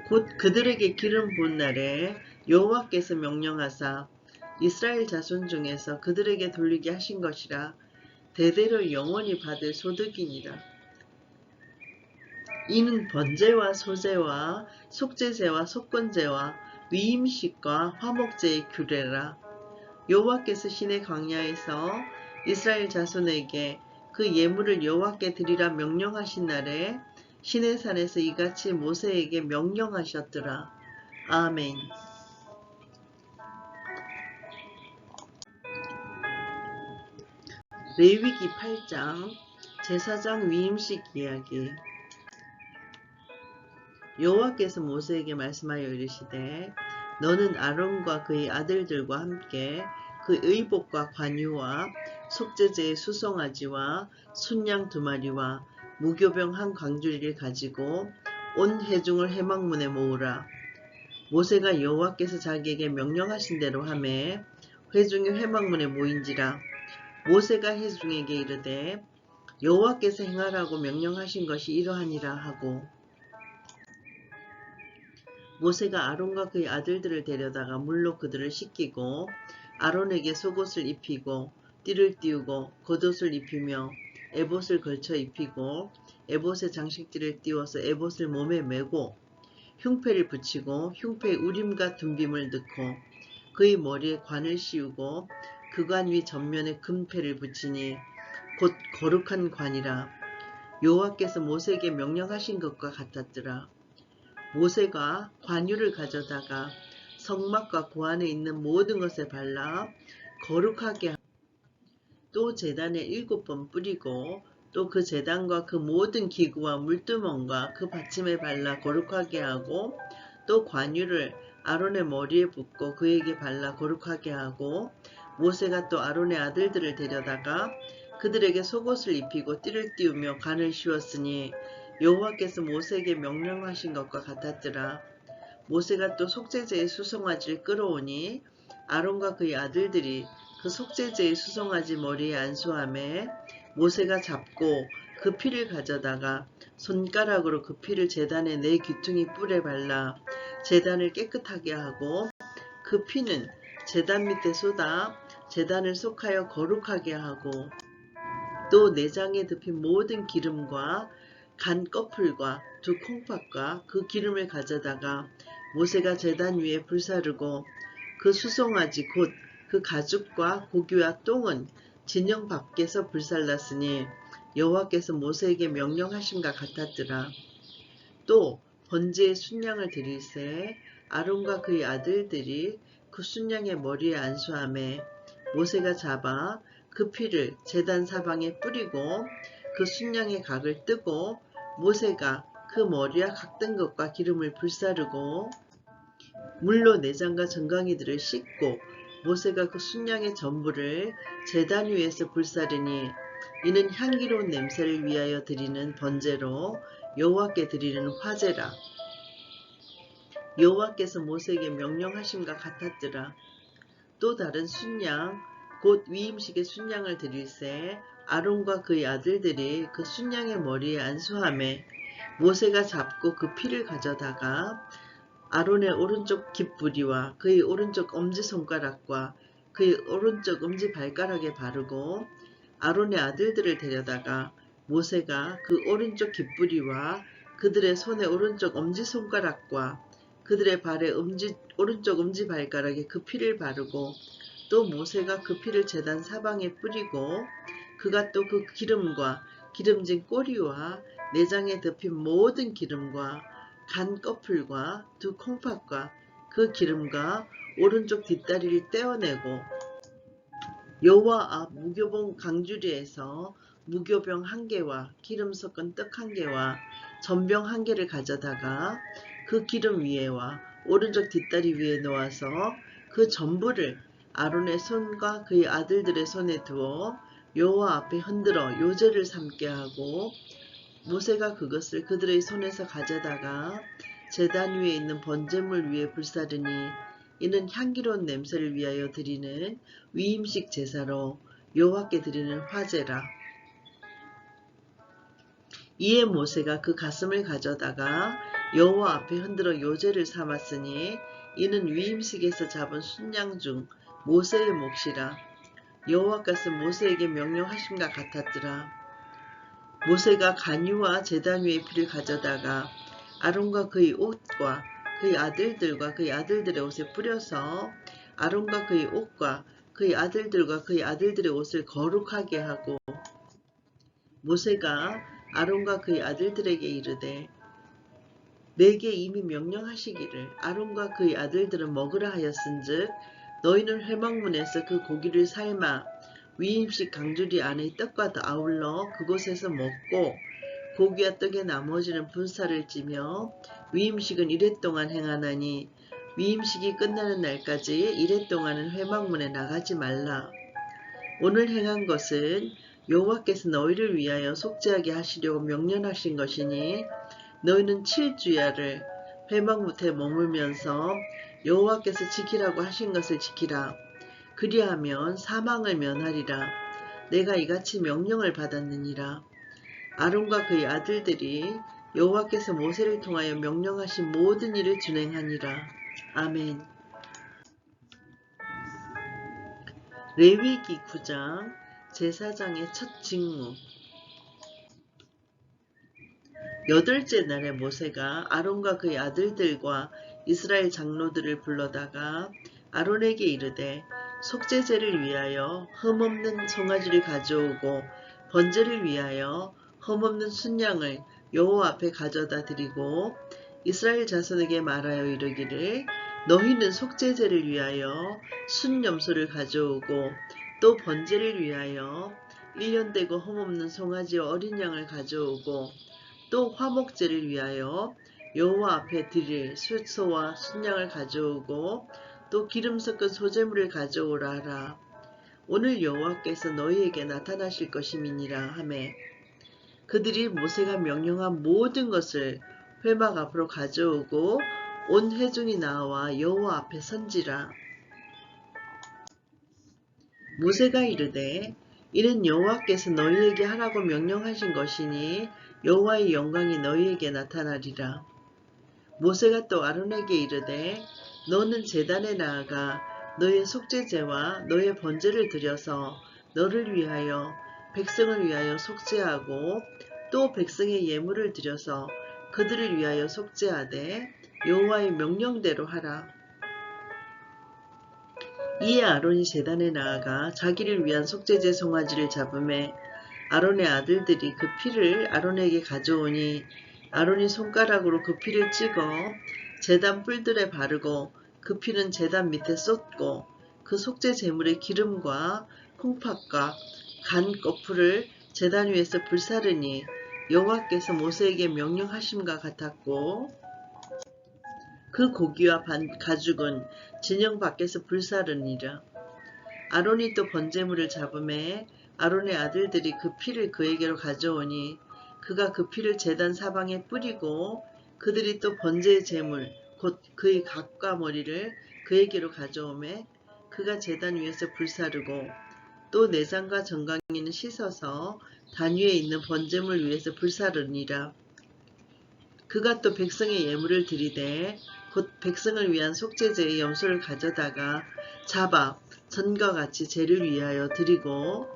곧 그들에게 기름 부은 날에 여호와께서 명령하사 이스라엘 자손 중에서 그들에게 돌리게 하신 것이라. 대대로 영원히 받을 소득이니라. 이는 번제와 소제와 속죄제와 속건제와 위임식과 화목제의 규례라. 여호와께서 시내 광야에서 이스라엘 자손에게 그 예물을 여호와께 드리라 명령하신 날에 시내산에서 이같이 모세에게 명령하셨더라. 아멘. 레위기 8장 제사장 위임식 이야기. 여호와께서 모세에게 말씀하여 이르시되 너는 아론과 그의 아들들과 함께 그 의복과 관유와 속죄제의 수송아지와 순양 2마리와 무교병 한 광주리를 가지고 온 회중을 회막문에 모으라. 모세가 여호와께서 자기에게 명령하신 대로 하매 회중이 회막문에 모인지라. 모세가 회중에게 이르되 여호와께서 행하라고 명령하신 것이 이러하니라 하고 모세가 아론과 그의 아들들을 데려다가 물로 그들을 씻기고 아론에게 속옷을 입히고 띠를 띄우고 겉옷을 입히며 에봇을 걸쳐 입히고 에봇의 장식띠를 띄워서 에봇을 몸에 메고 흉패를 붙이고 흉패에 우림과 둔빔을 넣고 그의 머리에 관을 씌우고 그 관 위 전면에 금패를 붙이니 곧 거룩한 관이라. 여호와께서 모세에게 명령하신 것과 같았더라. 모세가 관유를 가져다가 성막과 그 안에 있는 모든 것에 발라 거룩하게 하고 또 제단에 7번 뿌리고 또 그 제단과 그 모든 기구와 물두멍과 그 받침에 발라 거룩하게 하고 또 관유를 아론의 머리에 붓고 그에게 발라 거룩하게 하고 모세가 또 아론의 아들들을 데려다가 그들에게 속옷을 입히고 띠를 띄우며 관을 씌웠으니 여호와께서 모세에게 명령하신 것과 같았더라. 모세가 또 속죄제의 수송아지를 끌어오니 아론과 그의 아들들이 그 속죄제의 수송아지 머리에 안수하매 모세가 잡고 그 피를 가져다가 손가락으로 그 피를 제단의 4귀퉁이 뿔에 발라 제단을 깨끗하게 하고 그 피는 제단 밑에 쏟아 제단을 속하여 거룩하게 하고 또 내장에 덮인 모든 기름과 간 꺼풀과 2콩팥과 그 기름을 가져다가 모세가 제단 위에 불사르고 그 수송아지 곧 그 가죽과 고기와 똥은 진영 밖에서 불살랐으니 여호와께서 모세에게 명령하심과 같았더라. 또 번제의 순양을 드릴새 아론과 그의 아들들이 그 순양의 머리에 안수하매 모세가 잡아 그 피를 제단 사방에 뿌리고 그 순양의 각을 뜨고 모세가 그 머리와 각든 것과 기름을 불사르고 물로 내장과 정강이들을 씻고 모세가 그 순양의 전부를 제단 위에서 불사르니 이는 향기로운 냄새를 위하여 드리는 번제로 여호와께 드리는 화제라. 여호와께서 모세에게 명령하심과 같았더라. 또 다른 순양 곧 위임식의 순양을 드릴새 아론과 그의 아들들이 그 순양의 머리에 안수하매 모세가 잡고 그 피를 가져다가 아론의 오른쪽 깃뿌리와 그의 오른쪽 엄지손가락과 그의 오른쪽 엄지발가락에 바르고 아론의 아들들을 데려다가 모세가 그 오른쪽 깃뿌리와 그들의 손의 오른쪽 엄지손가락과 그들의 발의 오른쪽 엄지발가락에 그 피를 바르고 또 모세가 그 피를 제단 사방에 뿌리고 그가 또 그 기름과 기름진 꼬리와 내장에 덮인 모든 기름과 간 꺼풀과 2콩팥과 그 기름과 오른쪽 뒷다리를 떼어내고 여호와 앞 무교봉 강주리에서 무교병 1개와 기름 섞은 떡 1개와 전병 1개를 가져다가 그 기름 위에와 오른쪽 뒷다리 위에 놓아서 그 전부를 아론의 손과 그의 아들들의 손에 두어 여호와 앞에 흔들어 요제를 삼게 하고 모세가 그것을 그들의 손에서 가져다가 제단 위에 있는 번제물 위에 불사르니 이는 향기로운 냄새를 위하여 드리는 위임식 제사로 여호와께 드리는 화제라. 이에 모세가 그 가슴을 가져다가 여호와 앞에 흔들어 요제를 삼았으니 이는 위임식에서 잡은 순양 중 모세의 몫이라. 여호와께서 모세에게 명령하심과 같았더라. 모세가 간유와 제단 위의 피를 가져다가 아론과 그의 옷과 그의 아들들과 그의 아들들의 옷에 뿌려서 아론과 그의 옷과 그의 아들들과 그의 아들들의 옷을 거룩하게 하고 모세가 아론과 그의 아들들에게 이르되 내게 이미 명령하시기를 아론과 그의 아들들은 먹으라 하였은즉 너희는 회막문에서 그 고기를 삶아 위임식 강주리 안의 떡과 아울러 그곳에서 먹고 고기와 떡의 나머지는 분사를 찌며 위임식은 이레 동안 행하나니 위임식이 끝나는 날까지 이레 동안은 회막문에 나가지 말라. 오늘 행한 것은 여호와께서 너희를 위하여 속죄하게 하시려고 명령하신 것이니 너희는 7주야를 회막문에 머물면서 여호와께서 지키라고 하신 것을 지키라. 그리하면 사망을 면하리라. 내가 이같이 명령을 받았느니라. 아론과 그의 아들들이 여호와께서 모세를 통하여 명령하신 모든 일을 준행하니라. 아멘. 레위기 9장 제사장의 첫 직무. 8째 날에 모세가 아론과 그의 아들들과 이스라엘 장로들을 불러다가 아론에게 이르되 속죄제를 위하여 흠없는 송아지를 가져오고 번제를 위하여 흠없는 순양을 여호와 앞에 가져다 드리고 이스라엘 자손에게 말하여 이르기를 너희는 속죄제를 위하여 순염소를 가져오고 또 번제를 위하여 1년 되고 흠없는 송아지와 어린 양을 가져오고 또 화목제를 위하여 여호와 앞에 드릴 숫소와 순양을 가져오고 또 기름 섞은 소제물을 가져오라 하라. 오늘 여호와께서 너희에게 나타나실 것임이니라 하매 그들이 모세가 명령한 모든 것을 회막 앞으로 가져오고 온 회중이 나와 여호와 앞에 선지라. 모세가 이르되 이는 여호와께서 너희에게 하라고 명령하신 것이니 여호와의 영광이 너희에게 나타나리라. 모세가 또 아론에게 이르되 너는 제단에 나아가 너의 속죄제와 너의 번제를 드려서 너를 위하여 백성을 위하여 속죄하고 또 백성의 예물을 드려서 그들을 위하여 속죄하되 여호와의 명령대로 하라. 이에 아론이 제단에 나아가 자기를 위한 속죄제 송아지를 잡음에 아론의 아들들이 그 피를 아론에게 가져오니 아론이 손가락으로 그 피를 찍어 제단 뿔들에 바르고 그 피는 제단 밑에 쏟고 그 속죄 제물의 기름과 콩팥과 간 거풀을 제단 위에서 불사르니 여호와께서 모세에게 명령하심과 같았고 그 고기와 가죽은 진영 밖에서 불사르니라. 아론이 또 번제물을 잡음에 아론의 아들들이 그 피를 그에게로 가져오니 그가 그 피를 제단 사방에 뿌리고 그들이 또 번제의 제물 곧 그의 각과 머리를 그에게로 가져오매 그가 제단 위에서 불사르고 또 내장과 정강이는 씻어서 단 위에 있는 번제물 위에서 불사르니라. 그가 또 백성의 예물을 드리되 곧 백성을 위한 속죄제의 염소를 가져다가 잡아 전과 같이 제를 위하여 드리고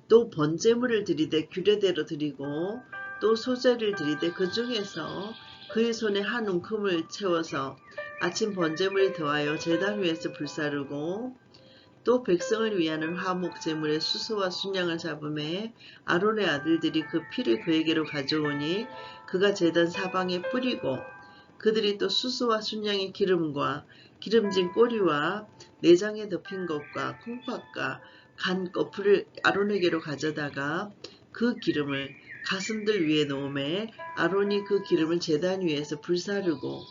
또 번제물을 드리되 규례대로 드리고 또 소제를 드리되 그 중에서 그의 손에 한 움큼을 채워서 아침 번제물에 더하여 제단 위에서 불사르고 또 백성을 위하는 화목제물의 수소와 순양을 잡음에 아론의 아들들이 그 피를 그에게로 가져오니 그가 제단 사방에 뿌리고 그들이 또 수소와 순양의 기름과 기름진 꼬리와 내장에 덮인 것과 콩팥과 간 거풀을 아론에게로 가져다가 그 기름을 가슴들 위에 놓음에 아론이 그 기름을 제단 위에서 불사르고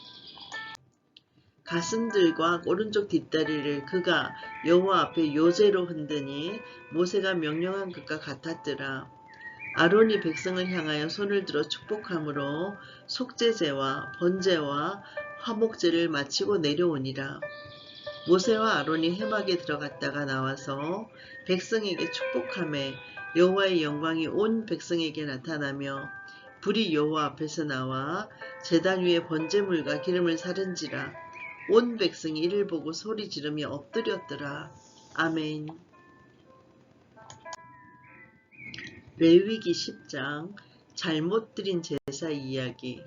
가슴들과 오른쪽 뒷다리를 그가 여호와 앞에 요제로 흔드니 모세가 명령한 것과 같았더라. 아론이 백성을 향하여 손을 들어 축복함으로 속죄제와 번제와 화목제를 마치고 내려오니라. 모세와 아론이 회막에 들어갔다가 나와서 백성에게 축복하매 여호와의 영광이 온 백성에게 나타나며 불이 여호와 앞에서 나와 제단 위에 번제물과 기름을 사른지라. 온 백성이 이를 보고 소리 지르며 엎드렸더라. 아멘. 레위기 10장 잘못 드린 제사 이야기.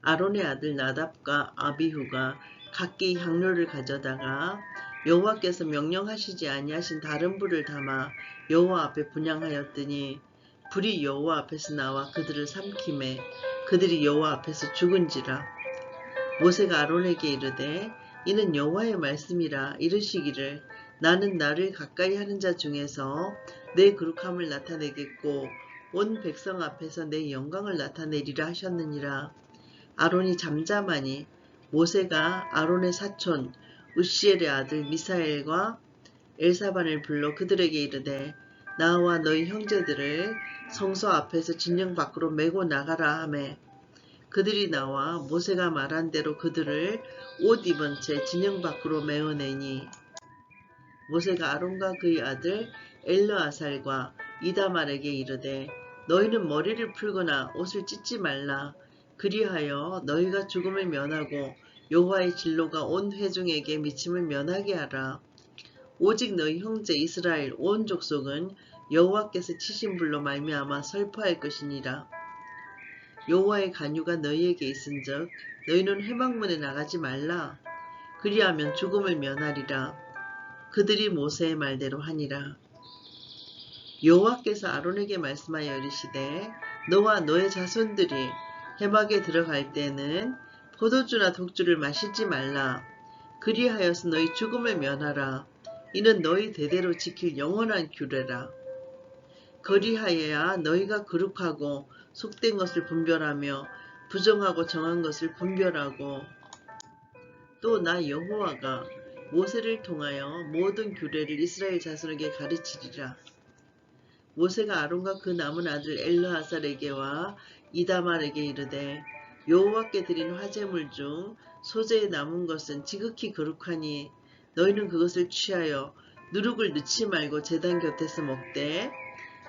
아론의 아들 나답과 아비후가 각기 향로를 가져다가 여호와께서 명령하시지 아니하신 다른 불을 담아 여호와 앞에 분향하였더니 불이 여호와 앞에서 나와 그들을 삼키매 그들이 여호와 앞에서 죽은지라. 모세가 아론에게 이르되 이는 여호와의 말씀이라 이르시기를 나는 나를 가까이 하는 자 중에서 내 거룩함을 나타내겠고 온 백성 앞에서 내 영광을 나타내리라 하셨느니라. 아론이 잠잠하니 모세가 아론의 사촌 으시엘의 아들 미사엘과 엘사반을 불러 그들에게 이르되 나와 너희 형제들을 성소 앞에서 진영 밖으로 메고 나가라 하매 그들이 나와 모세가 말한 대로 그들을 옷 입은 채 진영 밖으로 메어내니 모세가 아론과 그의 아들 엘르아살과 이다말에게 이르되 너희는 머리를 풀거나 옷을 찢지 말라. 그리하여 너희가 죽음을 면하고 여호와의 진로가 온 회중에게 미침을 면하게 하라. 오직 너희 형제 이스라엘 온 족속은 여호와께서 치신 불로 말미암아 설포할 것이니라. 여호와의 간유가 너희에게 있은즉 너희는 회막문에 나가지 말라. 그리하면 죽음을 면하리라. 그들이 모세의 말대로 하니라. 여호와께서 아론에게 말씀하여 이르시되 너와 너의 자손들이 회막에 들어갈 때는 포도주나 독주를 마시지 말라. 그리하여서 너희 죽음을 면하라. 이는 너희 대대로 지킬 영원한 규례라. 그리하여야 너희가 거룩하고 속된 것을 분별하며 부정하고 정한 것을 분별하고 또 나 여호와가 모세를 통하여 모든 규례를 이스라엘 자손에게 가르치리라. 모세가 아론과 그 남은 아들 엘르하살에게와 이다말에게 이르되 여호와께 드린 화제물 중 소재에 남은 것은 지극히 거룩하니 너희는 그것을 취하여 누룩을 넣지 말고 제단 곁에서 먹되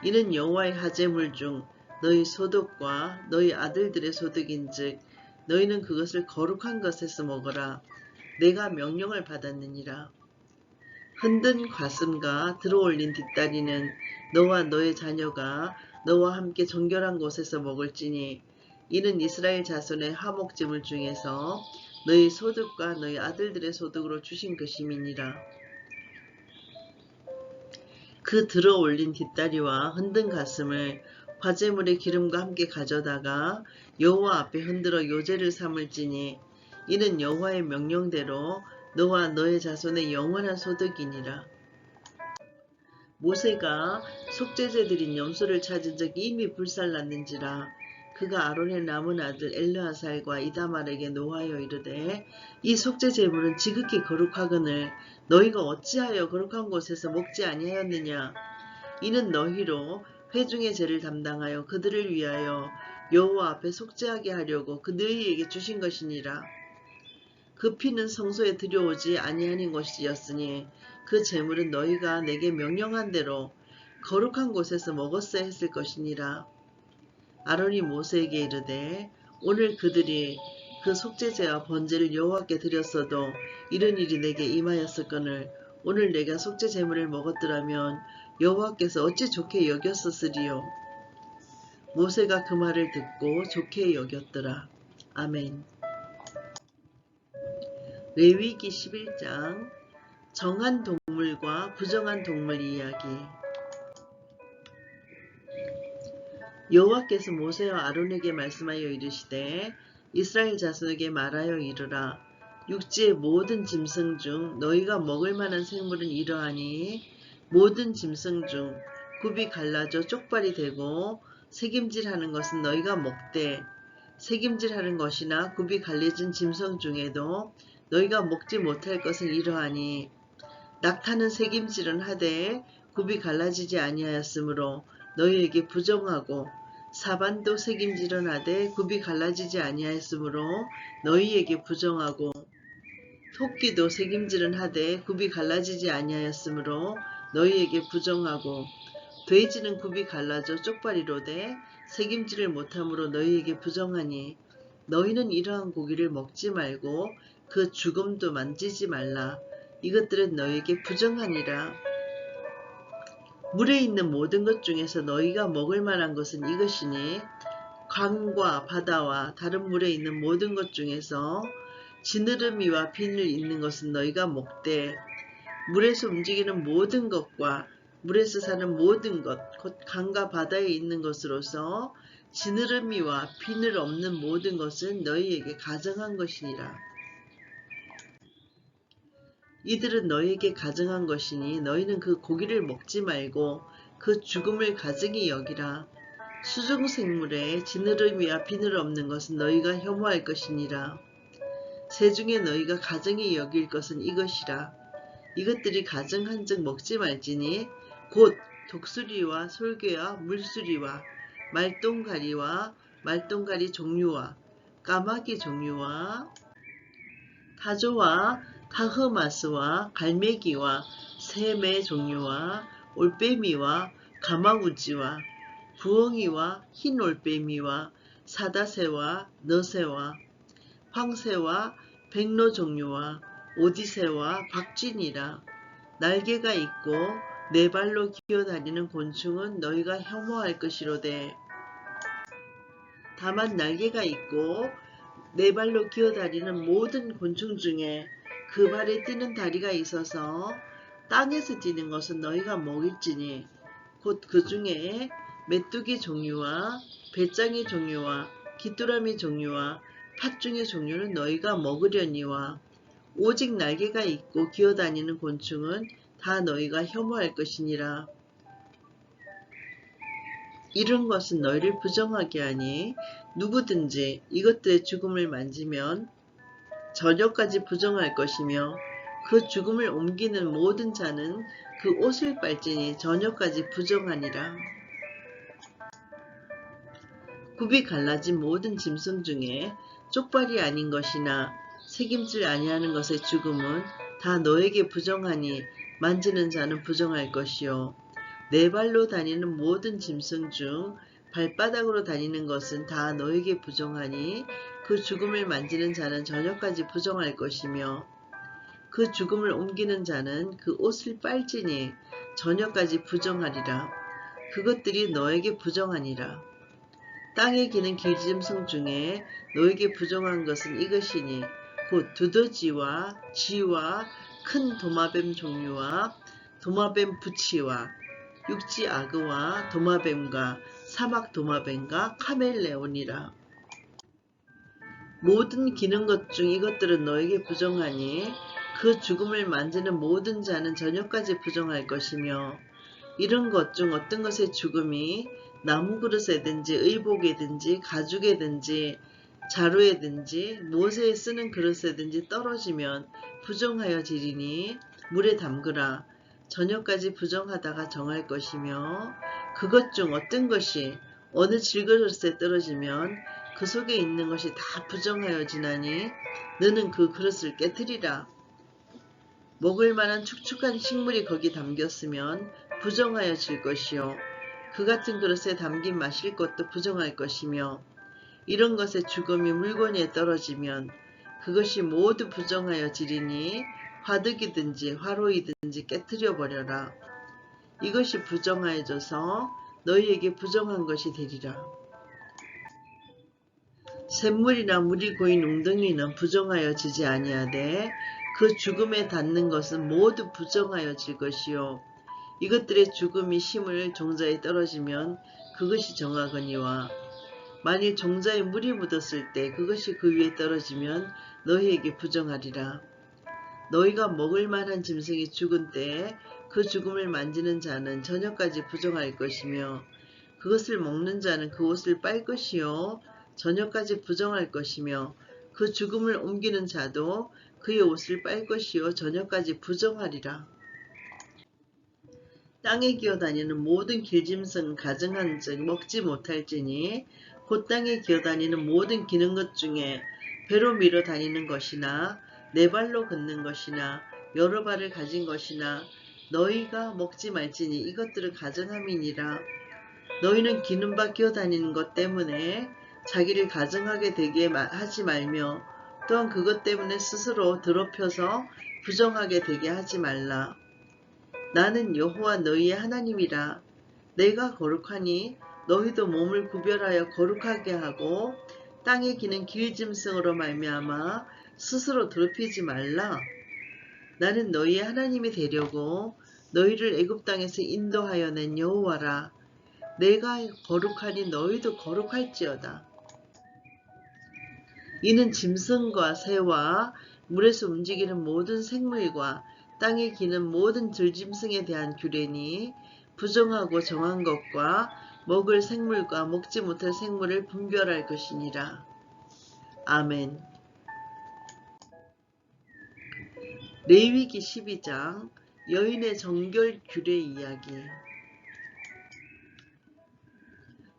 이는 여호와의 화제물 중 너희 소득과 너희 아들들의 소득인즉 너희는 그것을 거룩한 것에서 먹어라. 내가 명령을 받았느니라. 흔든 가슴과 들어올린 뒷다리는 너와 너의 자녀가 너와 함께 정결한 곳에서 먹을지니 이는 이스라엘 자손의 화목제물 중에서 너희 소득과 너희 아들들의 소득으로 주신 것임이니라. 그 들어올린 뒷다리와 흔든 가슴을 화제물의 기름과 함께 가져다가 여호와 앞에 흔들어 요제를 삼을지니 이는 여호와의 명령대로 너와 너의 자손의 영원한 소득이니라. 모세가 속죄제 드린 염소를 찾은 적이 이미 불살났는지라 그가 아론의 남은 아들 엘르하살과 이다말에게 노하여 이르되 이 속죄 제물은 지극히 거룩하거늘 너희가 어찌하여 거룩한 곳에서 먹지 아니하였느냐. 이는 너희로 회중의 죄를 담당하여 그들을 위하여 여호와 앞에 속죄하게 하려고 그 너희에게 주신 것이니라. 그 피는 성소에 들여오지 아니하는 것이었으니 그 제물은 너희가 내게 명령한 대로 거룩한 곳에서 먹었어야 했을 것이니라. 아론이 모세에게 이르되 오늘 그들이 그 속죄제와 번제를 여호와께 드렸어도 이런 일이 내게 임하였을거늘 오늘 내가 속죄 제물을 먹었더라면 여호와께서 어찌 좋게 여겼었으리요. 모세가 그 말을 듣고 좋게 여겼더라. 아멘. 레위기 11장 정한 동물과 부정한 동물 이야기. 여호와께서 모세와 아론에게 말씀하여 이르시되 이스라엘 자손에게 말하여 이르라. 육지의 모든 짐승 중 너희가 먹을 만한 생물은 이러하니 모든 짐승 중 굽이 갈라져 쪽발이 되고 새김질하는 것은 너희가 먹되 새김질하는 것이나 굽이 갈려진 짐승 중에도 너희가 먹지 못할 것은 이러하니 낙타는 새김질은 하되 굽이 갈라지지 아니하였으므로 너희에게 부정하고 사반도 새김질은 하되 굽이 갈라지지 아니하였으므로 너희에게 부정하고 토끼도 새김질은 하되 굽이 갈라지지 아니하였으므로 너희에게 부정하고 돼지는 굽이 갈라져 쪽발이로되 새김질을 못함으로 너희에게 부정하니 너희는 이러한 고기를 먹지 말고 그 죽음도 만지지 말라. 이것들은 너희에게 부정하니라. 물에 있는 모든 것 중에서 너희가 먹을 만한 것은 이것이니 강과 바다와 다른 물에 있는 모든 것 중에서 지느러미와 비늘 있는 것은 너희가 먹되 물에서 움직이는 모든 것과 물에서 사는 모든 것 곧 강과 바다에 있는 것으로서 지느러미와 비늘 없는 모든 것은 너희에게 가정한 것이니라. 이들은 너희에게 가정한 것이니 너희는 그 고기를 먹지 말고 그 죽음을 가증히 여기라. 수중생물에 지느러미와 비늘 없는 것은 너희가 혐오할 것이니라. 새 중에 너희가 가증히 여길 것은 이것이라. 이것들이 가증한 즉 먹지 말지니 곧 독수리와 솔개와 물수리와 말똥가리와 말똥가리 종류와 까마귀 종류와 타조와 타흐마스와 갈매기와 새매 종류와 올빼미와 가마우지와 부엉이와 흰 올빼미와 사다새와 너새와 황새와 백로 종류와 오디새와 박쥐니라. 날개가 있고 네 발로 기어다니는 곤충은 너희가 혐오할 것이로되 다만 날개가 있고 네 발로 기어다니는 모든 곤충 중에 그 발에 뛰는 다리가 있어서 땅에서 뛰는 것은 너희가 먹일지니 곧 그 중에 메뚜기 종류와 배짱이 종류와 귀뚜라미 종류와 팥중의 종류는 너희가 먹으려니와 오직 날개가 있고 기어다니는 곤충은 다 너희가 혐오할 것이니라. 이런 것은 너희를 부정하게 하니 누구든지 이것들의 죽음을 만지면 저녁까지 부정할 것이며 그 죽음을 옮기는 모든 자는 그 옷을 빨지니 저녁까지 부정하니라. 굽이 갈라진 모든 짐승 중에 쪽발이 아닌 것이나 새김질 아니하는 것의 죽음은 다 너에게 부정하니 만지는 자는 부정할 것이요 네 발로 다니는 모든 짐승 중 발바닥으로 다니는 것은 다 너에게 부정하니 그 죽음을 만지는 자는 저녁까지 부정할 것이며 그 죽음을 옮기는 자는 그 옷을 빨지니 저녁까지 부정하리라. 그것들이 너에게 부정하니라. 땅에 기는 길짐승 중에 너에게 부정한 것은 이것이니 곧 두더지와 쥐와 큰 도마뱀 종류와 도마뱀 부치와 육지 아그와 도마뱀과 사막 도마뱀과 카멜레온이라. 모든 기는 것 중 이것들은 너에게 부정하니 그 죽음을 만지는 모든 자는 저녁까지 부정할 것이며 이런 것 중 어떤 것의 죽음이 나무 그릇에든지 의복에든지 가죽에든지 자루에든지 못에 쓰는 그릇에든지 떨어지면 부정하여 지리니 물에 담그라. 저녁까지 부정하다가 정할 것이며 그것 중 어떤 것이 어느 질그릇에 떨어지면 그 속에 있는 것이 다 부정하여 지나니 너는 그 그릇을 깨뜨리라. 먹을 만한 축축한 식물이 거기 담겼으면 부정하여 질 것이요 그 같은 그릇에 담긴 마실 것도 부정할 것이며 이런 것의 죽음이 물건에 떨어지면 그것이 모두 부정하여 지리니 화덕이든지 화로이든지 깨뜨려 버려라. 이것이 부정하여져서 너희에게 부정한 것이 되리라. 샘물이나 물이 고인 웅덩이는 부정하여 지지 아니하되 그 죽음에 닿는 것은 모두 부정하여 질 것이요 이것들의 죽음이 심을 종자에 떨어지면 그것이 정하거니와 만일 종자에 물이 묻었을 때 그것이 그 위에 떨어지면 너희에게 부정하리라. 너희가 먹을 만한 짐승이 죽은 때에 그 죽음을 만지는 자는 저녁까지 부정할 것이며 그것을 먹는 자는 그 옷을 빨 것이요 저녁까지 부정할 것이며 그 죽음을 옮기는 자도 그의 옷을 빨 것이요 저녁까지 부정하리라. 땅에 기어다니는 모든 길짐승 가증한즉 먹지 못할지니 곧 땅에 기어다니는 모든 기는 것 중에 배로 밀어 다니는 것이나 네 발로 걷는 것이나 여러 발을 가진 것이나 너희가 먹지 말지니 이것들은 가증함이니라. 너희는 기는 바 기어다니는 것 때문에 자기를 가증하게 되게 하지 말며 또한 그것 때문에 스스로 더럽혀서 부정하게 되게 하지 말라. 나는 여호와 너희의 하나님이라. 내가 거룩하니 너희도 몸을 구별하여 거룩하게 하고 땅에 기는 길짐승으로 말미암아 스스로 더럽히지 말라. 나는 너희의 하나님이 되려고 너희를 애굽 땅에서 인도하여 낸 여호와라. 내가 거룩하니 너희도 거룩할지어다. 이는 짐승과 새와 물에서 움직이는 모든 생물과 땅에 기는 모든 들짐승에 대한 규례니 부정하고 정한 것과 먹을 생물과 먹지 못할 생물을 분별할 것이니라. 아멘. 레위기 12장 여인의 정결 규례 이야기.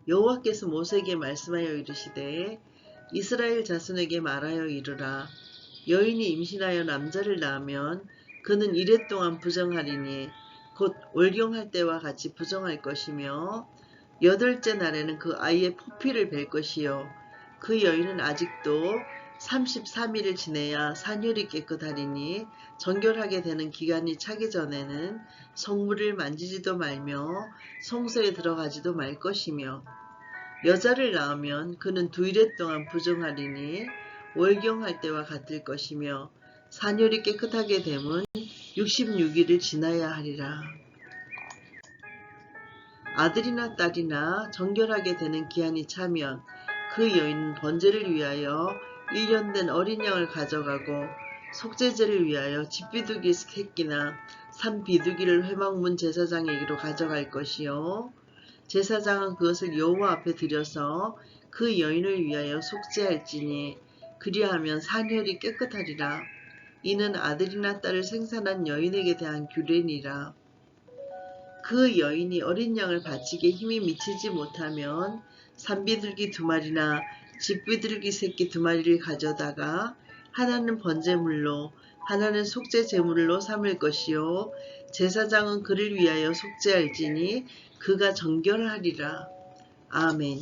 여호와께서 모세에게 말씀하여 이르시되 이스라엘 자손에게 말하여 이르라. 여인이 임신하여 남자를 낳으면 그는 이레 동안 부정하리니 곧 월경할 때와 같이 부정할 것이며 8째 날에는 그 아이의 포피를 벨 것이요 그 여인은 아직도 33일을 지내야 산혈이 깨끗하리니 정결하게 되는 기간이 차기 전에는 성물을 만지지도 말며 성소에 들어가지도 말 것이며 여자를 낳으면 그는 2일 동안 부정하리니 월경할 때와 같을 것이며 산혈이 깨끗하게 되면 66일을 지나야 하리라. 아들이나 딸이나 정결하게 되는 기한이 차면 그 여인은 번제를 위하여 1년 된 어린 양을 가져가고 속죄제를 위하여 집비둘기 새끼나 산 비둘기를 회막문 제사장에게로 가져갈 것이요 제사장은 그것을 여호와 앞에 드려서 그 여인을 위하여 속죄할지니 그리하면 산혈이 깨끗하리라. 이는 아들이나 딸을 생산한 여인에게 대한 규례니라. 그 여인이 어린 양을 바치기에 힘이 미치지 못하면 산비둘기 2마리나 집비둘기 새끼 2마리를 가져다가 하나는 번제물로 하나는 속죄 제물로 삼을 것이요 제사장은 그를 위하여 속죄할지니 그가 정결하리라. 아멘.